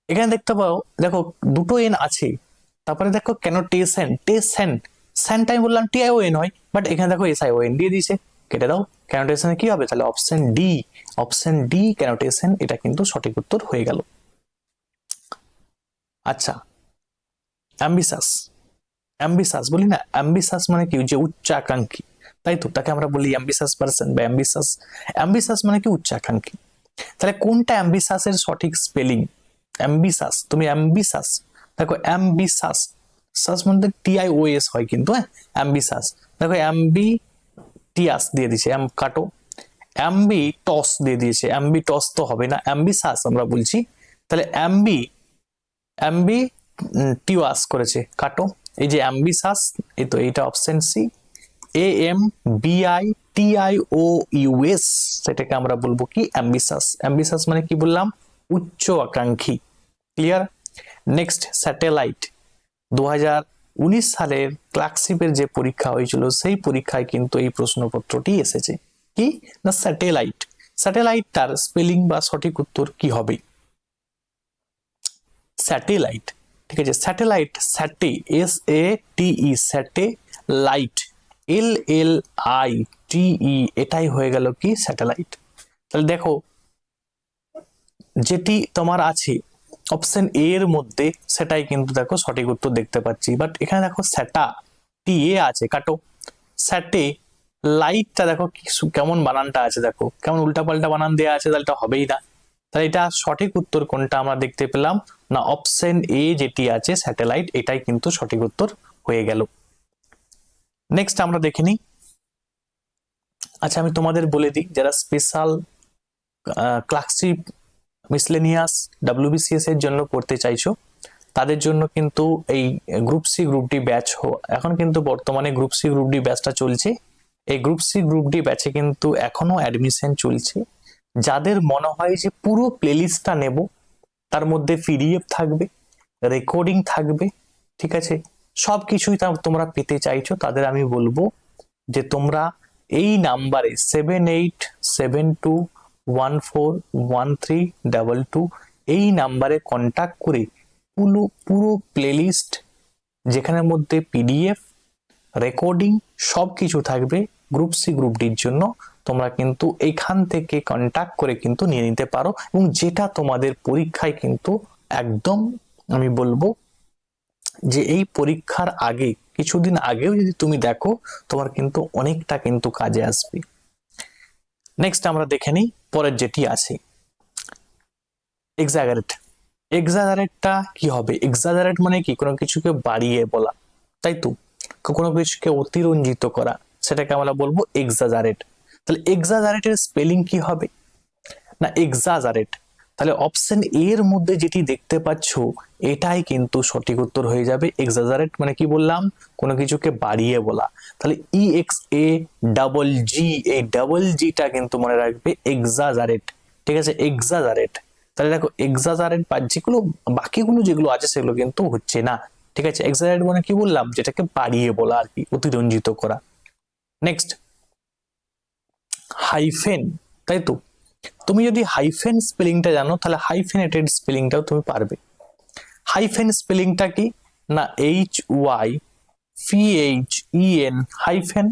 এখানে দেখতে পাও দেখো দুটো এন আছে, তারপরে দেখো ক্যানোটেশন স্যান টাইম বললাম TION হয়, বাট এখানে দেখো SION দিয়ে দিয়েছে, কেটে দাও। ক্যানোটেশনে কি হবে? তাহলে অপশন ডি ক্যানোটেশন, এটা কিন্তু সঠিক উত্তর হয়ে গেল। আচ্ছা, অ্যাম্বিশাস বলি না, অ্যাম্বিশাস মানে কি যে উচ্চাকাঙ্ক্ষী, তাই তো, তাকে আমরা বলি অ্যাম্বিশাস পারসন বা অ্যাম্বিশাস মানে কি উচ্চাকাঙ্ক্ষী। তাহলে কোনটা অ্যাম্বিশাসের সঠিক স্পেলিং? অ্যাম্বিসাস, তুমি অ্যাম্বিসাস, দেখো অ্যাম্বিসাস, সাস মানে TIOS হয় কিন্তু, হ্যাঁ অ্যাম্বিসাস। দেখো অ্যাম্বিটিয়াস দিয়ে দিয়েছে, কাটো। অ্যাম্বিটস দিয়ে দিয়েছে, অ্যাম্বিটস তো হবে না, অ্যাম্বিসাস আমরা বলছি। তাহলে অ্যাম্বিটিওয়াস করেছে, কাটো। এই যে অ্যাম্বিসাস, এই তো এইটা অপশন সি। AMBITIOUS, সেটাকে আমরা বলবো কি অ্যাম্বিসাস। অ্যাম্বিসাস মানে কি বললাম, উচ্চ আকাঙ্ক্ষী। ক্লিয়ার। Next satellite. 2019 সালের ক্লার্কশিপের যে পরীক্ষা হয়েছিল সেই পরীক্ষায় কিন্তু এই প্রশ্নপত্রটি এসেছে। কি না স্যাটেলাইট। স্যাটেলাইটটার স্পেলিং বা সঠিক উত্তর কি হবে? স্যাটেলাইট, ঠিক আছে। স্যাটেলাইট, স্যাটে, SATE, স্যাটেলাইট, LLITE, এটাই হয়ে গেল কি স্যাটেলাইট। তাহলে দেখো যেটি তোমার আছে অপশন এ এর মধ্যে, সেটাই কিন্তু দেখো সঠিক উত্তর দেখতে পাচ্ছি। বাট এখানে দেখো স্যাটা TA আছে, কাটো। স্যাটে লাইটটা দেখো কেমন বানানটা আছে, দেখো কেমন উল্টাপাল্টা বানান দেওয়া আছে, তাহলে এটা হবেই না। তাহলে এটা সঠিক উত্তর কোনটা আমরা দেখতে পেলাম না, অপশন এ যেটি আছে স্যাটেলাইট, এটাই কিন্তু সঠিক উত্তর হয়ে গেল। নেক্সট আমরা দেখে নিই। আচ্ছা আমি তোমাদের বলে দিই, যারা স্পেশাল ক্লার্কশিপ মিসলেনিয়াস WBCS এর জন্য পড়তে চাইছো, তাদের জন্য কিন্তু এই group C group D batch এখন কিন্তু বর্তমানে গ্রুপ সি গ্রুপ ডি ব্যাচটা চলছে। এই গ্রুপ সি গ্রুপ ডি ব্যাচে কিন্তু এখনো অ্যাডমিশন চলছে। যাদের মনে হয় যে পুরো প্লেলিস্টটা নেব, তার মধ্যে PDF থাকবে, রেকর্ডিং থাকবে, ঠিক আছে, সব কিছুই তোমরা পেতে চাইছো, তাদের আমি বলবো যে তোমরা এই নাম্বারে 7872141322 এই নাম্বারে কন্টাক্ট করে পুরো প্লেলিস্ট, যেখানের মধ্যে PDF, রেকর্ডিং সব কিছু থাকবে গ্রুপ সি গ্রুপ ডির জন্য, তোমরা কিন্তু এখান থেকে কন্টাক্ট করে কিন্তু নিয়ে নিতে পারো। এবং যেটা তোমাদের পরীক্ষায় কিন্তু একদম আমি বলবো যে এই পরীক্ষার আগে কিছুদিন আগেও যদি তুমি দেখো, তোমার কিন্তু অনেকটা কিন্তু কাজে আসবে। নেক্সট আমরা দেখে নিই পরের যেটি আছে, এক্সাজারেট। এক্সাজারেটটা কি হবে? এক্সাজারেট মানে কি, কোনো কিছুকে বাড়িয়ে বলা, তাই তো, কোনো কিছুকে অতিরঞ্জিত করা, সেটাকে আমরা বলবো এক্সাজারেট। তাহলে এক্সাজারেটের স্পেলিং কি হবে না এক্সাজারেট। তাহলে অপশন এ এর মধ্যে যেটি দেখতে পাচ্ছ এটাই কিন্তু সঠিক উত্তর হয়ে যাবে। এক্সাজারেট মানে কি বললাম, কোনো কিছুকে বাড়িয়ে বলা। তাহলে EXAGG, এই ডাবল জিটা কিন্তু মনে রাখবে, এক্সাজারেট, ঠিক আছে, এক্সাজারেট। তাহলে দেখো এক্সাজারেট যেগুলো বাকিগুলো যেগুলো আছে সেগুলো কিন্তু হচ্ছে না, ঠিক আছে। এক্সাজারেট মানে কি বললাম, যেটাকে বাড়িয়ে বলা আর কি, অতিরঞ্জিত করা। নেক্সট হাইফেন, তাই তো, তুমি যদি হাইফেন স্পেলিংটা জানো তাহলে হাইফেনেটেড স্পেলিংটাও তুমি পারবে। হাইফেন স্পেলিংটা কি না HYPHEN হাইফেন,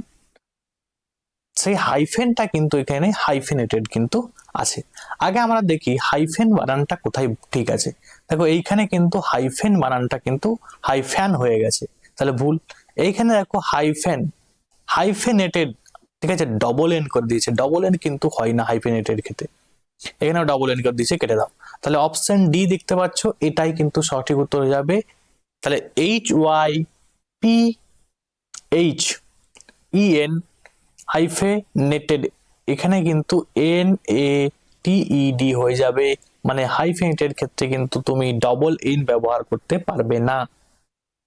সেই হাইফেনটা কিন্তু এখানে হাইফেনেটেড কিন্তু আছে। আগে আমরা দেখি হাইফেন বানানটা কোথায় ঠিক আছে। দেখো এইখানে কিন্তু হাইফেন বানানটা কিন্তু হাইফ্যান হয়ে গেছে, তাহলে ভুল। এইখানে দেখো হাইফেন, হাইফেনেটেড, ঠিক আছে, ডবল এন করে দিয়েছে, ডবল এন কিন্তু হয় না হাইফেনেটেড খেতে, এখানেও ডবল এন করে দিয়েছে, কেটে দাও। তাহলে অপশন ডি দেখতে পাচ্ছ, এটাই কিন্তু সঠিক উত্তর হয়ে যাবে। তাহলে HYPHEN হাইফেনেটেড, এখানে কিন্তু NATED হয়ে যাবে, মানে হাইফেনেটেড ক্ষেত্রে কিন্তু তুমি ডবল এন ব্যবহার করতে পারবে না।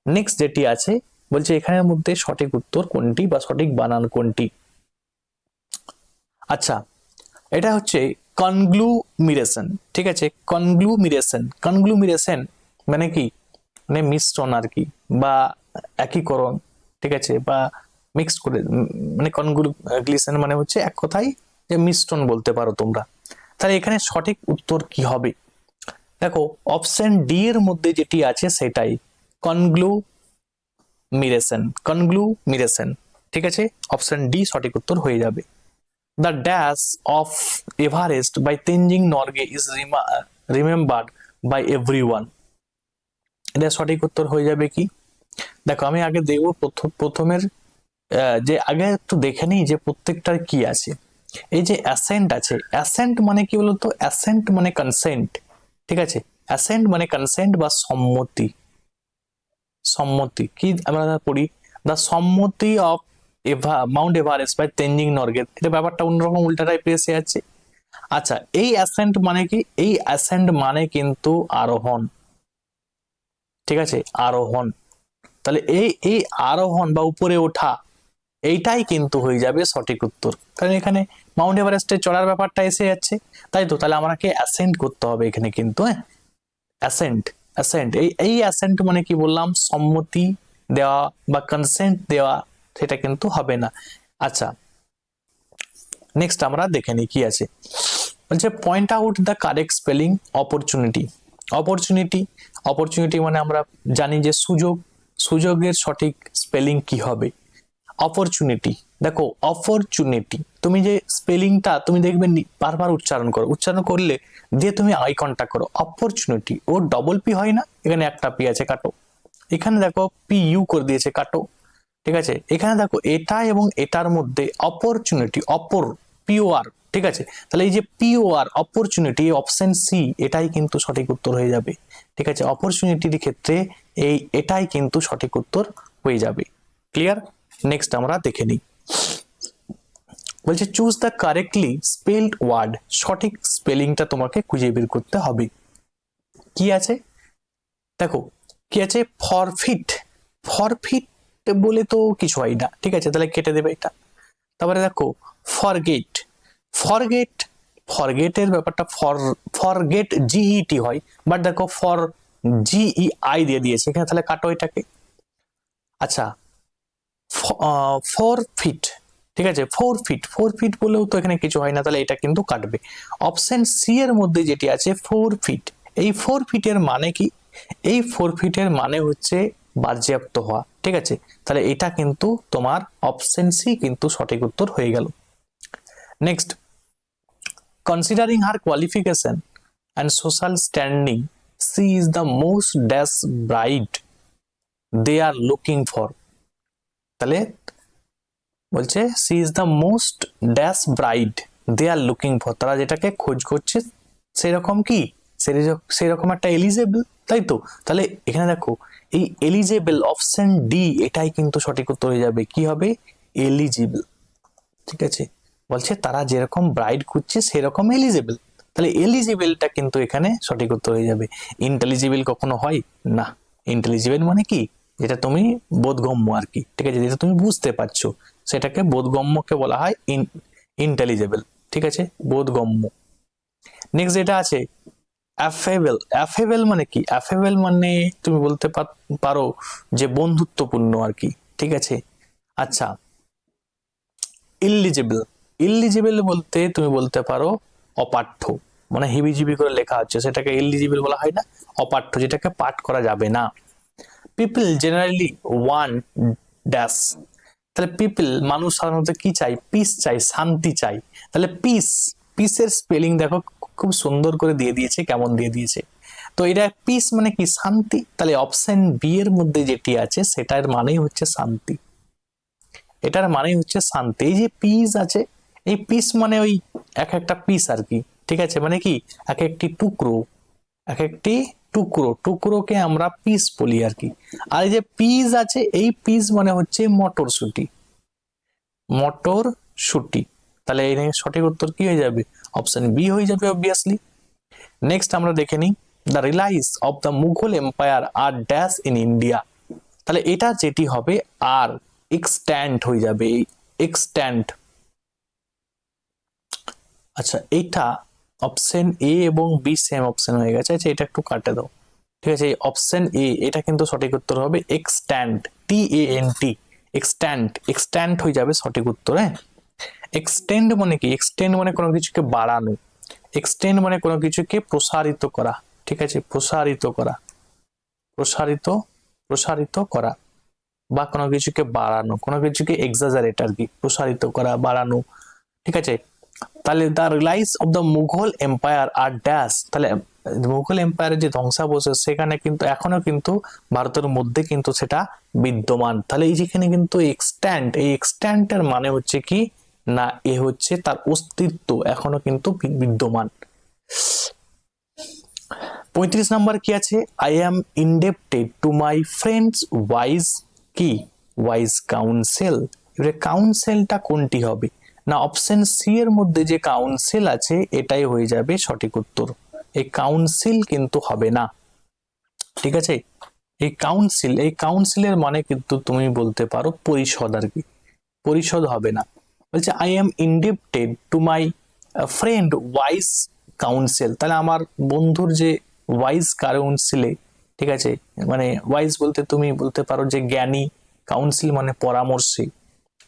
নেক্সট যেটি আছে বলছে এখানের মধ্যে সঠিক উত্তর কোনটি বা সঠিক বানান কোনটি। আচ্ছা এটা হচ্ছে কনগ্লুমিরেশন, ঠিক আছে, কনগ্লুমিরেশন। কনগ্লুমিরেশন মানে কি, মানে মিশ্রণ আর কি, বা একীকরণ, ঠিক আছে, বা মিক্সড করে, মানে কনগ্লুশন মানে হচ্ছে এক কথায় যে মিশ্রণ বলতে পারো তোমরা। তাহলে এখানে সঠিক উত্তর কি হবে? দেখো অপশন ডি এর মধ্যে যেটি আছে সেটাই কনগ্লুমিরেশন, কনগ্লুমিরেশন, ঠিক আছে, অপশন ডি সঠিক উত্তর হয়ে যাবে। The dash of Everest by Tenzing Norgay is remembered by everyone. এটা সঠিক উত্তর হয়ে যাবে কি? দেখো আমি আগে দেখবো প্রথমের যে আগে একটু দেখে নিই যে প্রত্যেকটার কি আছে। এই যে অ্যাসেন্ট আছে, অ্যাসেন্ট মানে কি বলতো, অ্যাসেন্ট মানে কনসেন্ট, ঠিক আছে, অ্যাসেন্ট মানে কনসেন্ট বা সম্মতি। সম্মতি কি আমরা পড়ি, the summit of Mount Everest by Tenzing Norgay, এটা ব্যাপারটা অন্যরকম উল্টা টাইপের এসে যাচ্ছে। আচ্ছা, এই অ্যাসেন্ট মানে কি? এই অ্যাসেন্ট মানে কিন্তু আরোহণ, ঠিক আছে, আরোহণ। তাহলে এই এই আরোহণ বা উপরে ওঠা, এইটাই কিন্তু হয়ে যাবে সঠিক উত্তর, কারণ এখানে মাউন্ট এভারেস্টে চড়ার ব্যাপারটা এসে যাচ্ছে, তাই তো। তাহলে আমাকে অ্যাসেন্ট করতে হবে এখানে কিন্তু, হ্যাঁ, অ্যাসেন্ট। অ্যাসেন্ট, এই এই অ্যাসেন্ট মানে কি বললাম? সম্মতি দেওয়া বা কনসেন্ট দেওয়া, সেটা কিন্তু হবে না। আচ্ছা, নেক্সট আমরা দেখে নিই কি আছে। বলছে point out the correct spelling opportunity. Opportunity, opportunity মানে আমরা জানি যে সুযোগ, সুযোগের সঠিক স্পেলিং কি হবে? অপরচুনিটি। দেখো অপরচুনিটি, তুমি যে স্পেলিংটা তুমি দেখবে বারবার উচ্চারণ করো, উচ্চারণ করলে দিয়ে তুমি আই কন্টাক্ট করো, অপরচুনিটি। ও ডবল পি হয় না, এখানে একটা পি আছে, কাটো। এখানে দেখো পি ইউ করে দিয়েছে, কাটো, ঠিক আছে। এখানে দেখো এটা এবং এটার মধ্যে অপরচুনিটি, অপর, পিওআর, ঠিক আছে। তাহলে এই যে পিওআর অপরচুনিটি, অপশন সি এটাই কিন্তু সঠিক উত্তর হয়ে যাবে, ঠিক আছে। অপরচুনিটির ক্ষেত্রে এই এটাই কিন্তু সঠিক উত্তর হয়ে যাবে। ক্লিয়ার? নেক্সট আমরা দেখে নিই। বলছে choose the correctly spelled word, সঠিক স্পেলিংটা তোমাকে খুঁজে বের করতে হবে। কি আছে দেখো, কি আছে? ফরফিট। ফরফিট বলে তো কিছু হয় না, ঠিক আছে, তাহলে কেটে দেবে এটা। তারপরে দেখো ফরগেট। ফরগেট, ফরগেটের ব্যাপারটা ফরগেট জিইটি হয়, বাট দেখো ফর জিই আই দিয়ে দিয়েছে এখানে, তাহলে কাটো এটাকে। আচ্ছা, ফোর ফিট, ঠিক আছে, ফোর ফিট, ফোর ফিট বলেও তো এখানে কিছু হয় না, তাহলে এটা কিন্তু কাটবে। অপশন সি এর মধ্যে যেটি আছে ফোর ফিট, এই ফোর ফিটের মানে কি? এই ফোর ফিটের মানে হচ্ছে বাজেয়াপ্ত হওয়া, ঠিক আছে। তাহলে এটা কিন্তু তোমার অপশন সি কিন্তু সঠিক উত্তর হয়ে গেল। Next, considering her qualification and social standing, she is the most dash bright they are looking for. তাহলে বলছে she is the most dash bride they are looking for, তারা যেটাকে খোঁজ করছে সেরকম কি, সেরকম একটা এলিজেবল, তাই তো। তাহলে এখানে দেখো এই এলিজেবল, অপশন ডি এটাই কিন্তু সঠিক উত্তর হয়ে যাবে। কি হবে? এলিজিবল, ঠিক আছে। বলছে তারা যেরকম ব্রাইড খুঁজছে সেরকম এলিজেবল, তাহলে এলিজিবলটা কিন্তু এখানে সঠিক উত্তর হয়ে যাবে। ইন্টেলিজিবল কখনো হয় না। ইন্টেলিজিবল মানে কি? যেটা তুমি বোধগম্য আর কি, ঠিক আছে, যেটা তুমি বুঝতে পারছো সেটাকে বোধগম্যকে বলা হয় ইন্টেলিজেবল, ঠিক আছে, বোধগম্য। নেক্সট যেটা আছে অ্যাফেবল। অ্যাফেবল মানে কি? অ্যাফেবল মানে তুমি বলতে পারো যে বন্ধুত্বপূর্ণ আর কি, ঠিক আছে। আচ্ছা, ইলিজিবল। ইলিজিবল বলতে তুমি বলতে পারো অপাঠ্য, মানে হিবিজিবি করে লেখা হচ্ছে সেটাকে ইলিজিবল বলা হয় না, অপাঠ্য, যেটাকে পাঠ করা যাবে না। পিপল জেনারেলি ওয়ান্ট ড্যাশ, তাহলে পিপল মানুষ সাধারণত কি চাই? পিস চাই, শান্তি চাই। তাহলে পিস, পিসের স্পেলিং দেখো খুব সুন্দর করে দিয়ে দিয়েছে, কেমন দিয়ে দিয়েছে। তো এটা পিস মানে কি? শান্তি। তাহলে অপশন বি এর মধ্যে যেটি আছে সেটার মানেই হচ্ছে শান্তি, এটার মানেই হচ্ছে শান্তি। এই যে পিস আছে, এই পিস মানে ওই এক একটা পিস আর কি, ঠিক আছে, মানে কি এক একটি টুকরো, এক একটি টুকরো, টুকরোকে আমরা পিস বলি আর কি। আর এই যে পিস আছে, এই পিস মানে হচ্ছে মটরশুটি, মটরশুটি। তাহলে এই সঠিক উত্তর কি হয়ে যাবে? অপশন বি হয়ে যাবে অবভিয়াসলি। নেক্সট আমরা দেখে নিই, the realise of the Mughal empire are dash in India. তাহলে এটা যেটি হবে আর এক্সট্যান্ট হয়ে যাবে, এক্সট্যান্ট। আচ্ছা, এটা অপশন এ এবং বি সেম অপশন হয়ে গেছে, আচ্ছা এটা একটু কাটে দাও, ঠিক আছে। অপশন এ এটা কিন্তু সঠিক উত্তর হবে এক্সট্যান্ট, টি এ এন টি, এক্সট্যান্ট, এক্সট্যান্ট হয়ে যাবে সঠিক উত্তর। হ্যাঁ, এক্সটেন্ড মানে কি? এক্সটেন্ড মানে কোনো কিছুকে বাড়ানো, এক্সটেন্ড মানে কোনো কিছুকে প্রসারিত করা, ঠিক আছে, প্রসারিত করা, প্রসারিত, প্রসারিত করা, বা কোনো কিছুকে বাড়ানো, কোনো কিছুকে এক্সাজারেট আর কি, প্রসারিত করা, বাড়ানো, ঠিক আছে। তাহলে the realise of the Mughal empire are dash, তাহলে মুঘল এম্পায়ারের যে ধ্বংসাবশেষ সেখানে কিন্তু এখনো কিন্তু ভারতের মধ্যে কিন্তু সেটা বিদ্যমান। তাহলে এই যেখানে কিন্তু এক্সট্যান্ট, এই এক্সট্যান্টের মানে হচ্ছে কি না, এ হচ্ছে তার অস্তিত্ব এখনো কিন্তু বিদ্যমান। 35 নাম্বার কি আছে, I am ইনডেপ্টেড to my friends wise কি ওয়াইজ কাউন্সেল। এবারে কাউন্সেলটা কোনটি হবে না, অপশন সি এর মধ্যে যে কাউন্সিল আছে এটাই হয়ে যাবে সঠিক উত্তর। এই কাউন্সিল কিন্তু হবে না, ঠিক আছে। এই কাউন্সিলের মানে কিন্তু তুমি বলতে পারো পরিষদ আর কি, পরিষদ হবে না। বলছে I am ইনডেপ্টেড to my friend wise council, তাহলে আমার বন্ধুর যে ওয়াইজ কাউন্সিলে, ঠিক আছে, মানে ওয়াইজ বলতে তুমি বলতে পারো যে জ্ঞানী, কাউন্সিল মানে পরামর্শী,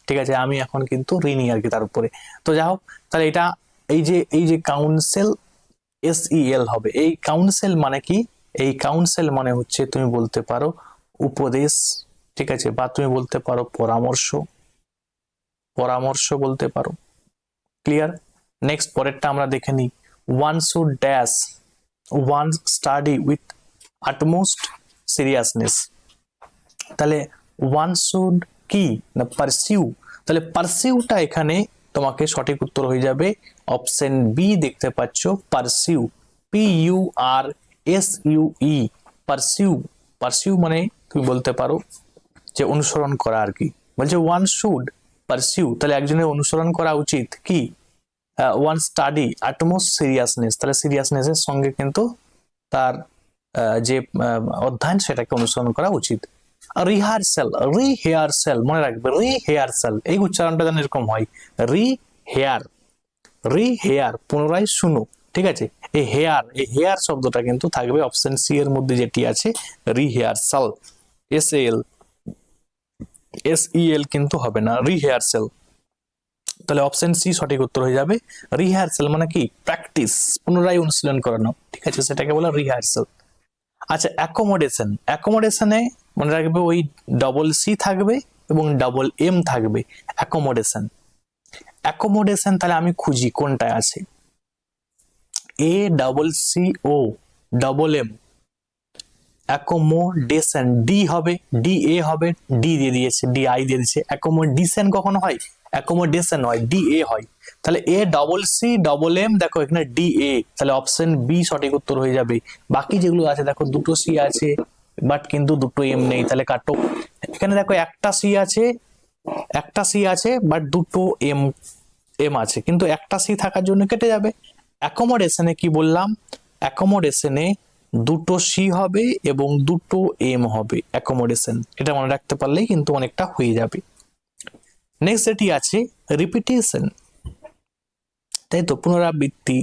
ঠিক আছে। আমি এখন কিন্তু ঋণী আর কি তার উপরে। তো যাই হোক, তাহলে এটা এই যে কাউন্সিল SEL হবে। এই কাউন্সিল মানে কি, এই কাউন্সিল মানে হচ্ছে তুমি বলতে পারো উপদেশ, ঠিক আছে, বা তুমি বলতে পারো পরামর্শ বলতে পারো। ক্লিয়ার। নেক্সট পরেরটা আমরা দেখে নিই, one should dash one study with utmost seriousness. তাহলে ওয়ান শুড কি না পারসিউ, তাহলে পারসিউটা এখানে তোমাকে সঠিক উত্তর হয়ে যাবে অপশন বি, দেখতে পাচ্ছ পারসিউ, PURSUE, পারসিউ। পারসিউ মানে তুমি বলতে পারো যে অনুসরণ করা আর কি। বলছে ওয়ান শুড পারসিউ, তাহলে একজনের অনুসরণ করা উচিত কি ওয়ান স্টাডি আটমোস্ট সিরিয়াসনেস, তাহলে সিরিয়াসনেসের সঙ্গে কিন্তু তার যে অধ্যয়ন সেটাকে অনুসরণ করা উচিত। রিহার্সাল, মনে রাখবে রিহার্সাল, এই উচ্চারণটা যেন এরকম হয়, রি হেয়ার পুনরায় শুনো, ঠিক আছে। এই হেয়ার শব্দটা কিন্তু থাকবে অপশন সি এর মধ্যে যেটি আছে রিহার্সাল, SEL কিন্তু হবে না, রিহার্সাল। তাহলে অপশন সি সঠিক উত্তর হয়ে যাবে। রিহার্সাল মানে কি প্র্যাকটিস, পুনরায় অনুশীলন করানো, ঠিক আছে, সেটাকে বলা রিহার্সাল। আচ্ছা, অ্যাকোমোডেশনে মনে রাখবে ওই ডবল সি থাকবে এবং ডবল এম থাকবে, অ্যাকোমোডেশন। তাহলে আমি খুঁজি কোনটায় আছে, ACCO অ্যাকোমোডেশন, ডি হবে, DA হবে, ডি দিয়ে দিয়েছে, DI দিয়ে দিয়েছে। অ্যাকোমোডেশন কখনো হয়, অ্যাকোমোডেশন হয়, DA হয়। তাহলে ACCM, দেখো এখানে DA, তাহলে অপশন বি সঠিক উত্তর হয়ে যাবে। বাকি যেগুলো আছে দেখো দুটো সি আছে বাট কিন্তু দুটো এম নেই, তাহলে কাটো। এখানে দেখো একটা সি আছে বাট দুটো এম আছে, কিন্তু একটা সি থাকার জন্য কেটে যাবে। অ্যাকোমোডেশনে কি বললাম, অ্যাকোমোডেশনে দুটো সি হবে এবং দুটো এম হবে, অ্যাকোমোডেশন, এটা মনে রাখতে পারলেই কিন্তু অনেকটা হয়ে যাবে। নেক্সট যেটি আছে রিপিটেশন, তাই তো, পুনরাবৃত্তি,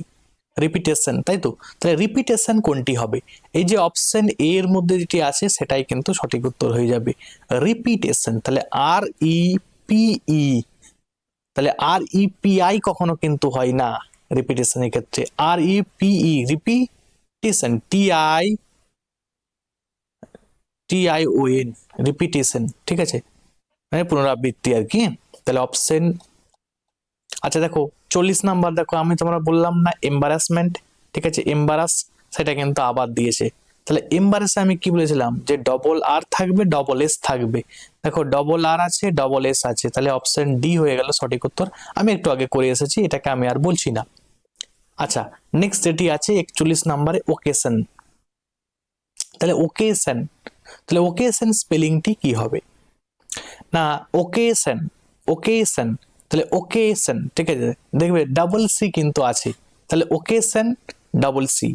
রিপিটেশন, তাই তো। তাহলে রিপিটেশন কোনটি হবে, এই যে অপশন এ এর মধ্যে যেটি আছে সেটাই কিন্তু সঠিক উত্তর হয়ে যাবে রিপিটেশন। তাহলে REPE, তাহলে REPI কখনো কিন্তু হয় না রিপিটেশনের ক্ষেত্রে, REPE রিপিটেশন, TION রিপিটেশন, ঠিক আছে, মানে পুনরাবৃত্তি আর কি। তাহলে অপশন, আচ্ছা দেখো 40 নাম্বার, দেখো আমি তোমরা বললাম না এম্বারাসমেন্ট, ঠিক আছে, এম্বারাস, সেটা কিন্তু আবার দিয়েছে। তাহলে এম্বারাসে আমি কি বলেছিলাম যে ডবল আর থাকবে, ডবল এস থাকবে, দেখো ডবল আর আছে, ডবল এস আছে, তাহলে অপশন ডি হয়ে গেল সঠিক উত্তর। আমি একটু আগে করে এসেছি, এটাকে আমি আর বলছি না। আচ্ছা, নেক্সট যেটি আছে 41 নাম্বারে ওকেশন, তাহলে ওকেশন স্পেলিংটি কি হবে না, ওকেশন, তাহলে ওকেশন, ঠিক আছে, দেখবে ডাবল সি কিন্তু আছে, তাহলে occasion double C,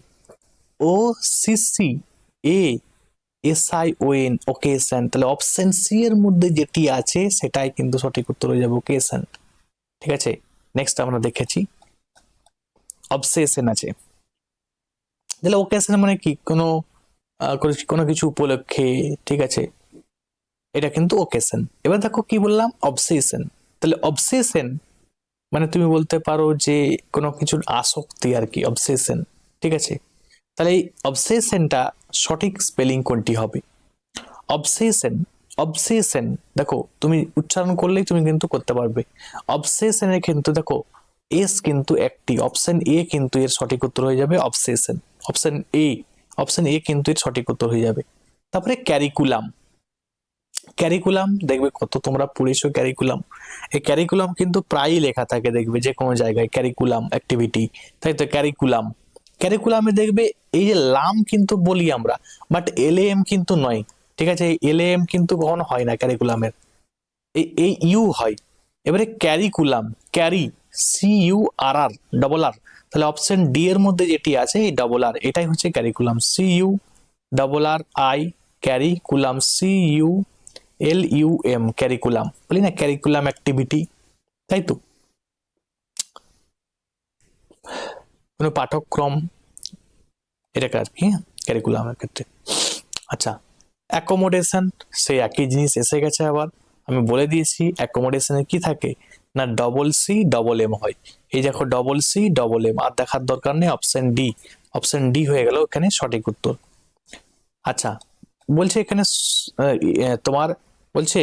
OCCASION occasion, তাহলে অপশন সি এর মধ্যে যেটি আছে সেটাই কিন্তু সঠিক উত্তর হয়ে যাবে ওকেশন, ঠিক আছে। নেক্সট আমরা দেখেছি অবসেশন আছে, তাহলে ওকেশন মানে কি কোনো কিছু উপলক্ষে, ঠিক আছে, এটা কিন্তু ওকেশন। এবার দেখো কি বললাম অবসেশন, তাহলে অবসেশন মানে তুমি বলতে পারো যে কোনো কিছুর আসক্তি আর কি, অবসেশন, ঠিক আছে। তাহলে এই অবসেশনটা সঠিক স্পেলিং কোনটি হবে, অবসেশন দেখো তুমি উচ্চারণ করলেই তুমি কিন্তু করতে পারবে। অবসেশনের কিন্তু দেখো এস কিন্তু একটি, অপশন এ কিন্তু এর সঠিক উত্তর হয়ে যাবে অবসেশন, অপশন এ কিন্তু এর সঠিক উত্তর হয়ে যাবে। তারপরে ক্যারিকুলাম দেখবে কত তোমরা পড়েছো ক্যারিকুলাম, এই ক্যারিকুলাম কিন্তু প্রায়ই লেখা থাকে দেখবে যে কোনো জায়গায় ক্যারিকুলাম অ্যাক্টিভিটি, তাই তো। ক্যারিকুলামে দেখবে এই যে লাম কিন্তু বলি আমরা, বাট এলএএম কিন্তু নয়, ঠিক আছে? এলএএম কিন্তু কখনো হয় না ক্যারিকুলামের, এই ইউ হয়। এবারে ক্যারিকুলাম, ক্যারি, CURR, ডবল আর, তাহলে অপশন ডি এর মধ্যে যেটি আছে এই ডবল আর, এটাই হচ্ছে curriculum. CURRI, curriculum, CULUM, curriculum, বলি না ক্যারিকুলাম অ্যাক্টিভিটি, তাই তো? কোনো পাঠ্যক্রম, এটাকে আর কি ক্যারিকুলামের ক্ষেত্রে। আচ্ছা, অ্যাকোমোডেশন, সেই একই জিনিস এসে গেছে আবার। আমি বলে দিয়েছি অ্যাকোমোডেশনে কি থাকে না, CC এম হয়। এই দেখো CC এম, আর দেখার দরকার নেই, অপশন ডি হয়ে গেল এখানে সঠিক উত্তর। আচ্ছা, বলছে এখানে তোমার বলছে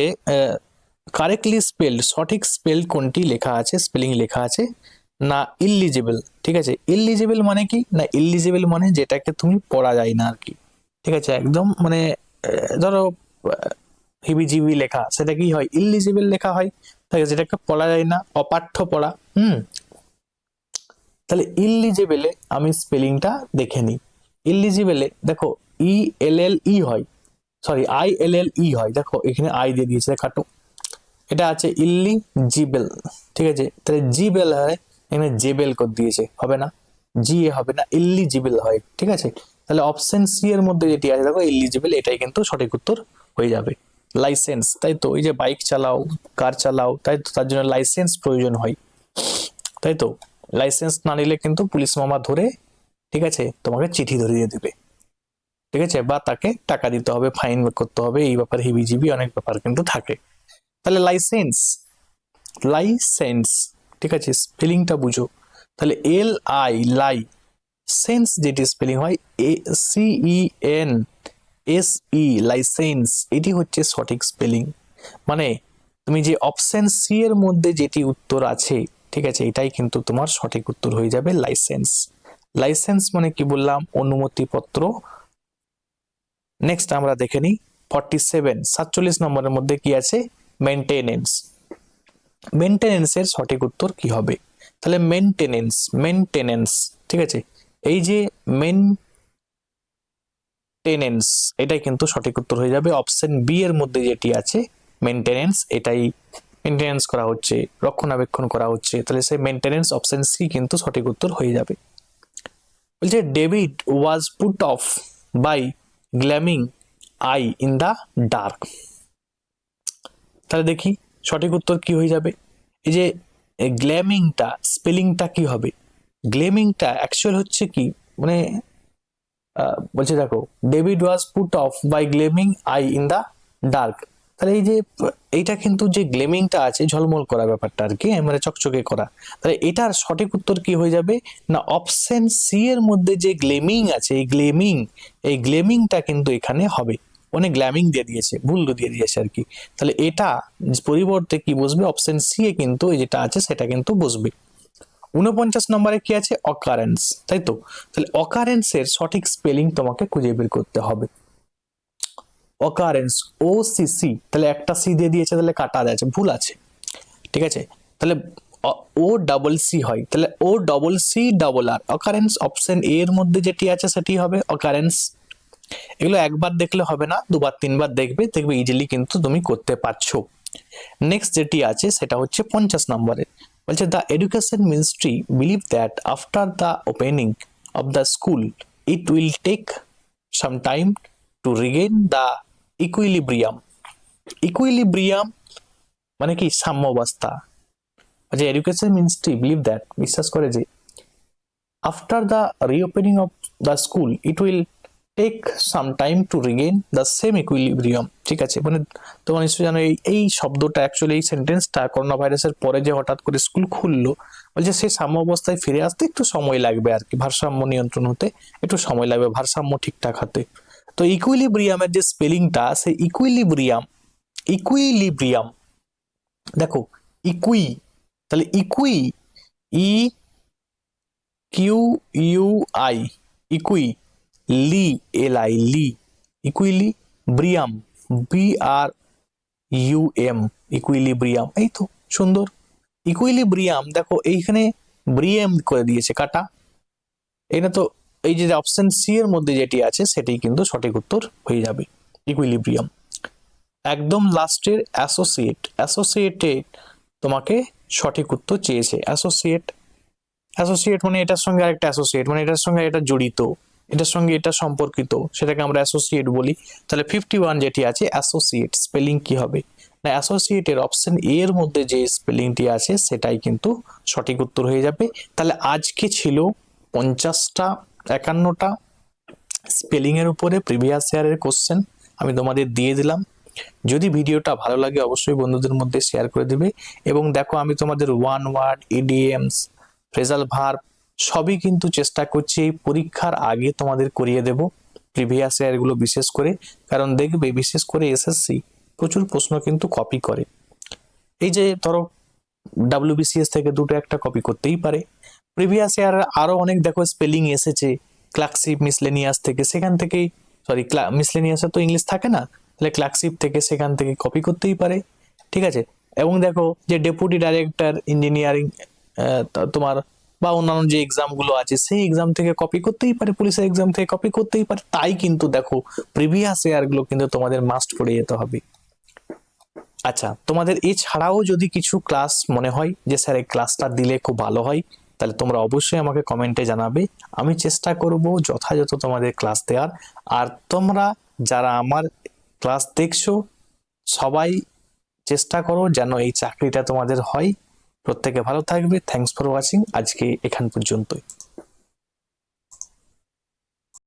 কারেক্টলি স্পেলড, সঠিক স্পেল কোনটি লেখা আছে, স্পেলিং লেখা আছে না ইলিজিবল, ঠিক আছে? ইলিজিবল মানে কি না, ইলিজিবল মানে যেটাকে তুমি পড়া যায় না আর কি, ঠিক আছে? একদম মানে ধরো হিবিজিবি লেখা, সেটা কি হয়, ইলিজিবল লেখা হয়, ঠিক আছে? যেটাকে পড়া যায় না, অপাঠ্য পড়া। তাহলে ইলিজিবলে আমি স্পেলিংটা দেখে নিই। ইলিজিবলে দেখো ELLE হয়, সরি ILLE হয়, দেখো এখানে আই দিয়ে দিয়েছে, কাটো, এটা আছে ইলিজিবল, ঠিক আছে? তাহলে জিবেল হয়, এখানে জেবেল করে দিয়েছে, হবে না, GA হবে না, ইলিজিবল হয়, ঠিক আছে? তাহলে অপশন সি এর মধ্যে যেটি আছে দেখো ইলিজিবল, এটাই কিন্তু সঠিক উত্তর হয়ে যাবে। লাইসেন্স, তাই তো? এই যে বাইক চালাও, কার চালাও, তাই তো, তার জন্য লাইসেন্স প্রয়োজন হয়, তাই তো? লাইসেন্স না নিলে কিন্তু পুলিশ মামা ধরে, ঠিক আছে, তোমাকে চিঠি ধরিয়ে দেবে, ঠিক আছে? বা তাকে টাকা দিতে হবে, ফাইন করতে হবে, এই ব্যাপারে হিবিজিবি অনেক ব্যাপার কিন্তু থাকে। তাহলে লাইসেন্স, ঠিক আছে? স্পেলিংটা বুঝো, তাহলে LI, সেন্স যেটি স্পেলিং হয় CENSE, লাইসেন্স, এটি হচ্ছে সঠিক স্পেলিং। মানে তুমি যে অপশন সি এর মধ্যে যেটি উত্তর আছে, ঠিক আছে, এটাই কিন্তু তোমার সঠিক উত্তর হয়ে যাবে, লাইসেন্স। লাইসেন্স মানে কি বললাম, অনুমতিপত্র। নেক্সট আমরা দেখে নিই 47 নম্বরের মধ্যে কি আছে, মেনটেনেন্স। মেনটেনেন্সের সঠিক উত্তর কি হবে? তাহলে মেনটেনেন্স, ঠিক আছে? এই যে মেনটেনেন্স, এটাই কিন্তু সঠিক উত্তর হয়ে যাবে। অপশন বি এর মধ্যে যেটি আছে মেনটেনেন্স, এটাই মেনটেনেন্স করা হচ্ছে, রক্ষণাবেক্ষণ করা হচ্ছে, তাহলে সেই মেনটেনেন্স, অপশন সি কিন্তু সঠিক উত্তর হয়ে যাবে। বলছে David was put off by gleaming eye in the dark. তাহলে দেখি সঠিক উত্তর কি হয়ে যাবে। এই যে গ্ল্যামিংটা, স্পেলিংটা কি হবে? গ্লেমিংটা অ্যাকচুয়াল হচ্ছে কি, মানে বলছে দেখো David was put off by gleaming eye in the dark. তাহলে এই যে এইটা কিন্তু যে গ্লেমিংটা আছে, ঝলমল করা ব্যাপারটা আর কি, মানে চকচকে করা, তাহলে এটার সঠিক উত্তর কি হয়ে যাবে না, অপশন সি এর মধ্যে যে গ্লেমিং আছে, এই গ্লেমিংটা কিন্তু এখানে হবে। অনেক গ্ল্যামিং দিয়ে দিয়েছে, ভুল দিয়ে দিয়েছে আর কি। তাহলে এটা পরিবর্তে কি বসবে, অপশন সি এ কিন্তু এই যেটা আছে সেটা কিন্তু বসবে। 49 নম্বরে কি আছে, অকারেন্স, তাই তো? তাহলে অকারেন্সের সঠিক স্পেলিং তোমাকে খুঁজে বের করতে হবে। অকারেন্স, OCC, তাহলে একটা সি দিয়ে দিয়েছে, তাহলে কাটা আছে, ভুল আছে, ঠিক আছে? তাহলে OCC হয়, তাহলে OCCR, অকারেন্স। অপশন এ এর মধ্যে যেটি আছে সেটি হবে অকারেন্স। এগুলো একবার দেখলে হবে না, দুবার তিনবার দেখবে ইজিলি কিন্তু তুমি করতে পারছো। নেক্সট যেটি আছে সেটা হচ্ছে 50 নম্বরে, বলছে the education ministry believe that after the opening of the school it will take some time to regain the equilibrium মানে কি, সাম্যাবস্থা। যে এডুকেশন মিনিস্ট্রি বিলিভ দ্যাট, বিশ্বাস করে যে after the reopening of the school it will take some time to regain the same equilibrium, ঠিক আছে? মানে তোমরা নিশ্চয়ই জানো এই শব্দটা, অ্যাকচুয়ালি এই সেন্টেন্সটা করোনা ভাইরাসের পরে যে হঠাৎ করে স্কুল খুললো, বলছে সেই সাম্য অবস্থায় ফিরে আসতে একটু সময় লাগবে আর কি, ভারসাম্য নিয়ন্ত্রণ হতে একটু সময় লাগবে, ভারসাম্য ঠিকঠাক হতে। তো ইকুইলিব্রিয়ামের যে স্পেলিংটা, সেই ইকুইলিব্রিয়াম দেখো, ইকুই, তাহলে IQUI, ইকুই, LI, equilibrium, BRUM, equilibrium, এই তো সুন্দর। ইকুইলিব্রিয়াম দেখো এইখানে ব্রিয়াম করে দিয়েছে কাটা, এটা তো এই যে অপশন সি এর মধ্যে যেটি আছে সেটাই কিন্তু সঠিক উত্তর হয়ে যাবে, ইকুইলিব্রিয়াম। একদম লাস্টের অ্যাসোসিয়েট, অ্যাসোসিয়েটে তোমাকে সঠিক উত্তর চেয়েছে। অ্যাসোসিয়েট, অ্যাসোসিয়েট মানে এটার সঙ্গে আরেকটা অ্যাসোসিয়েট, মানে এটার সঙ্গে এটা জড়িত, এটার সঙ্গে এটা সম্পর্কিত, সেটাকে আমরা অ্যাসোসিয়েট বলি। তাহলে 51 যেটি আছে অ্যাসোসিয়েট, স্পেলিং কি হবে না, অ্যাসোসিয়েটের অপশন এ এর মধ্যে যে স্পেলিংটি আছে সেটাই কিন্তু সঠিক উত্তর হয়ে যাবে। তাহলে আজকে ছিল 50টা 51টা স্পেলিং এর উপরে প্রিভিয়াস ইয়ারের কোশ্চেন আমি তোমাদের দিয়ে দিলাম। যদি ভিডিওটা ভালো লাগে অবশ্যই বন্ধুদের মধ্যে শেয়ার করে দিবে। এবং দেখো আমি তোমাদের one word, idioms, phrasal verb সবই কিন্তু চেষ্টা করছি এই পরীক্ষার আগে তোমাদের করিয়ে দেব, প্রিভিয়াস ইয়ারগুলো বিশেষ করে। কারণ দেখবে বিশেষ করে এসএসসি প্রচুর প্রশ্ন কিন্তু কপি করে। এই যে ধরো ডাব্লিউবিসিএস থেকে দুটো একটা কপি করতেই পারে। প্রিভিয়াস ইয়ার আরো অনেক দেখো স্পেলিং এসেছে ক্লার্কশিপ মিসলেনিয়াস থেকে, সেখান থেকেই সরি মিসলেনিয়াসে তো ইংলিশ থাকে না, তাহলে ক্লার্কশিপ থেকে সেখান থেকে কপি করতেই পারে, ঠিক আছে। এবং দেখো যে ডেপুটি ডাইরেক্টর ইঞ্জিনিয়ারিং তোমার বা অন্যান্য যে এক্সাম গুলো আছে সেই এক্সাম থেকে কপি করতেই পারে, পুলিশের এক্সাম থেকে কপি করতেই পারে। তাই কিন্তু দেখো প্রিভিয়াস ইয়ার গুলো কিন্তু তোমাদের মাস্ট করে যেতে হবে। আচ্ছা, তোমাদের এছাড়াও যদি কিছু ক্লাস মনে হয় যে স্যার এই ক্লাসটা দিলে খুব ভালো হয়, তাহলে তোমরা অবশ্যই আমাকে কমেন্টে জানাবে। আমি চেষ্টা করব যথাযথ তোমাদের ক্লাস দেওয়ার। আর তোমরা যারা আমার ক্লাস দেখছো সবাই চেষ্টা করো যেন এই চাকরিটা তোমাদের হয়। প্রত্যেকে ভালো থাকবে। Thanks for watching. আজকে এখান পর্যন্তই।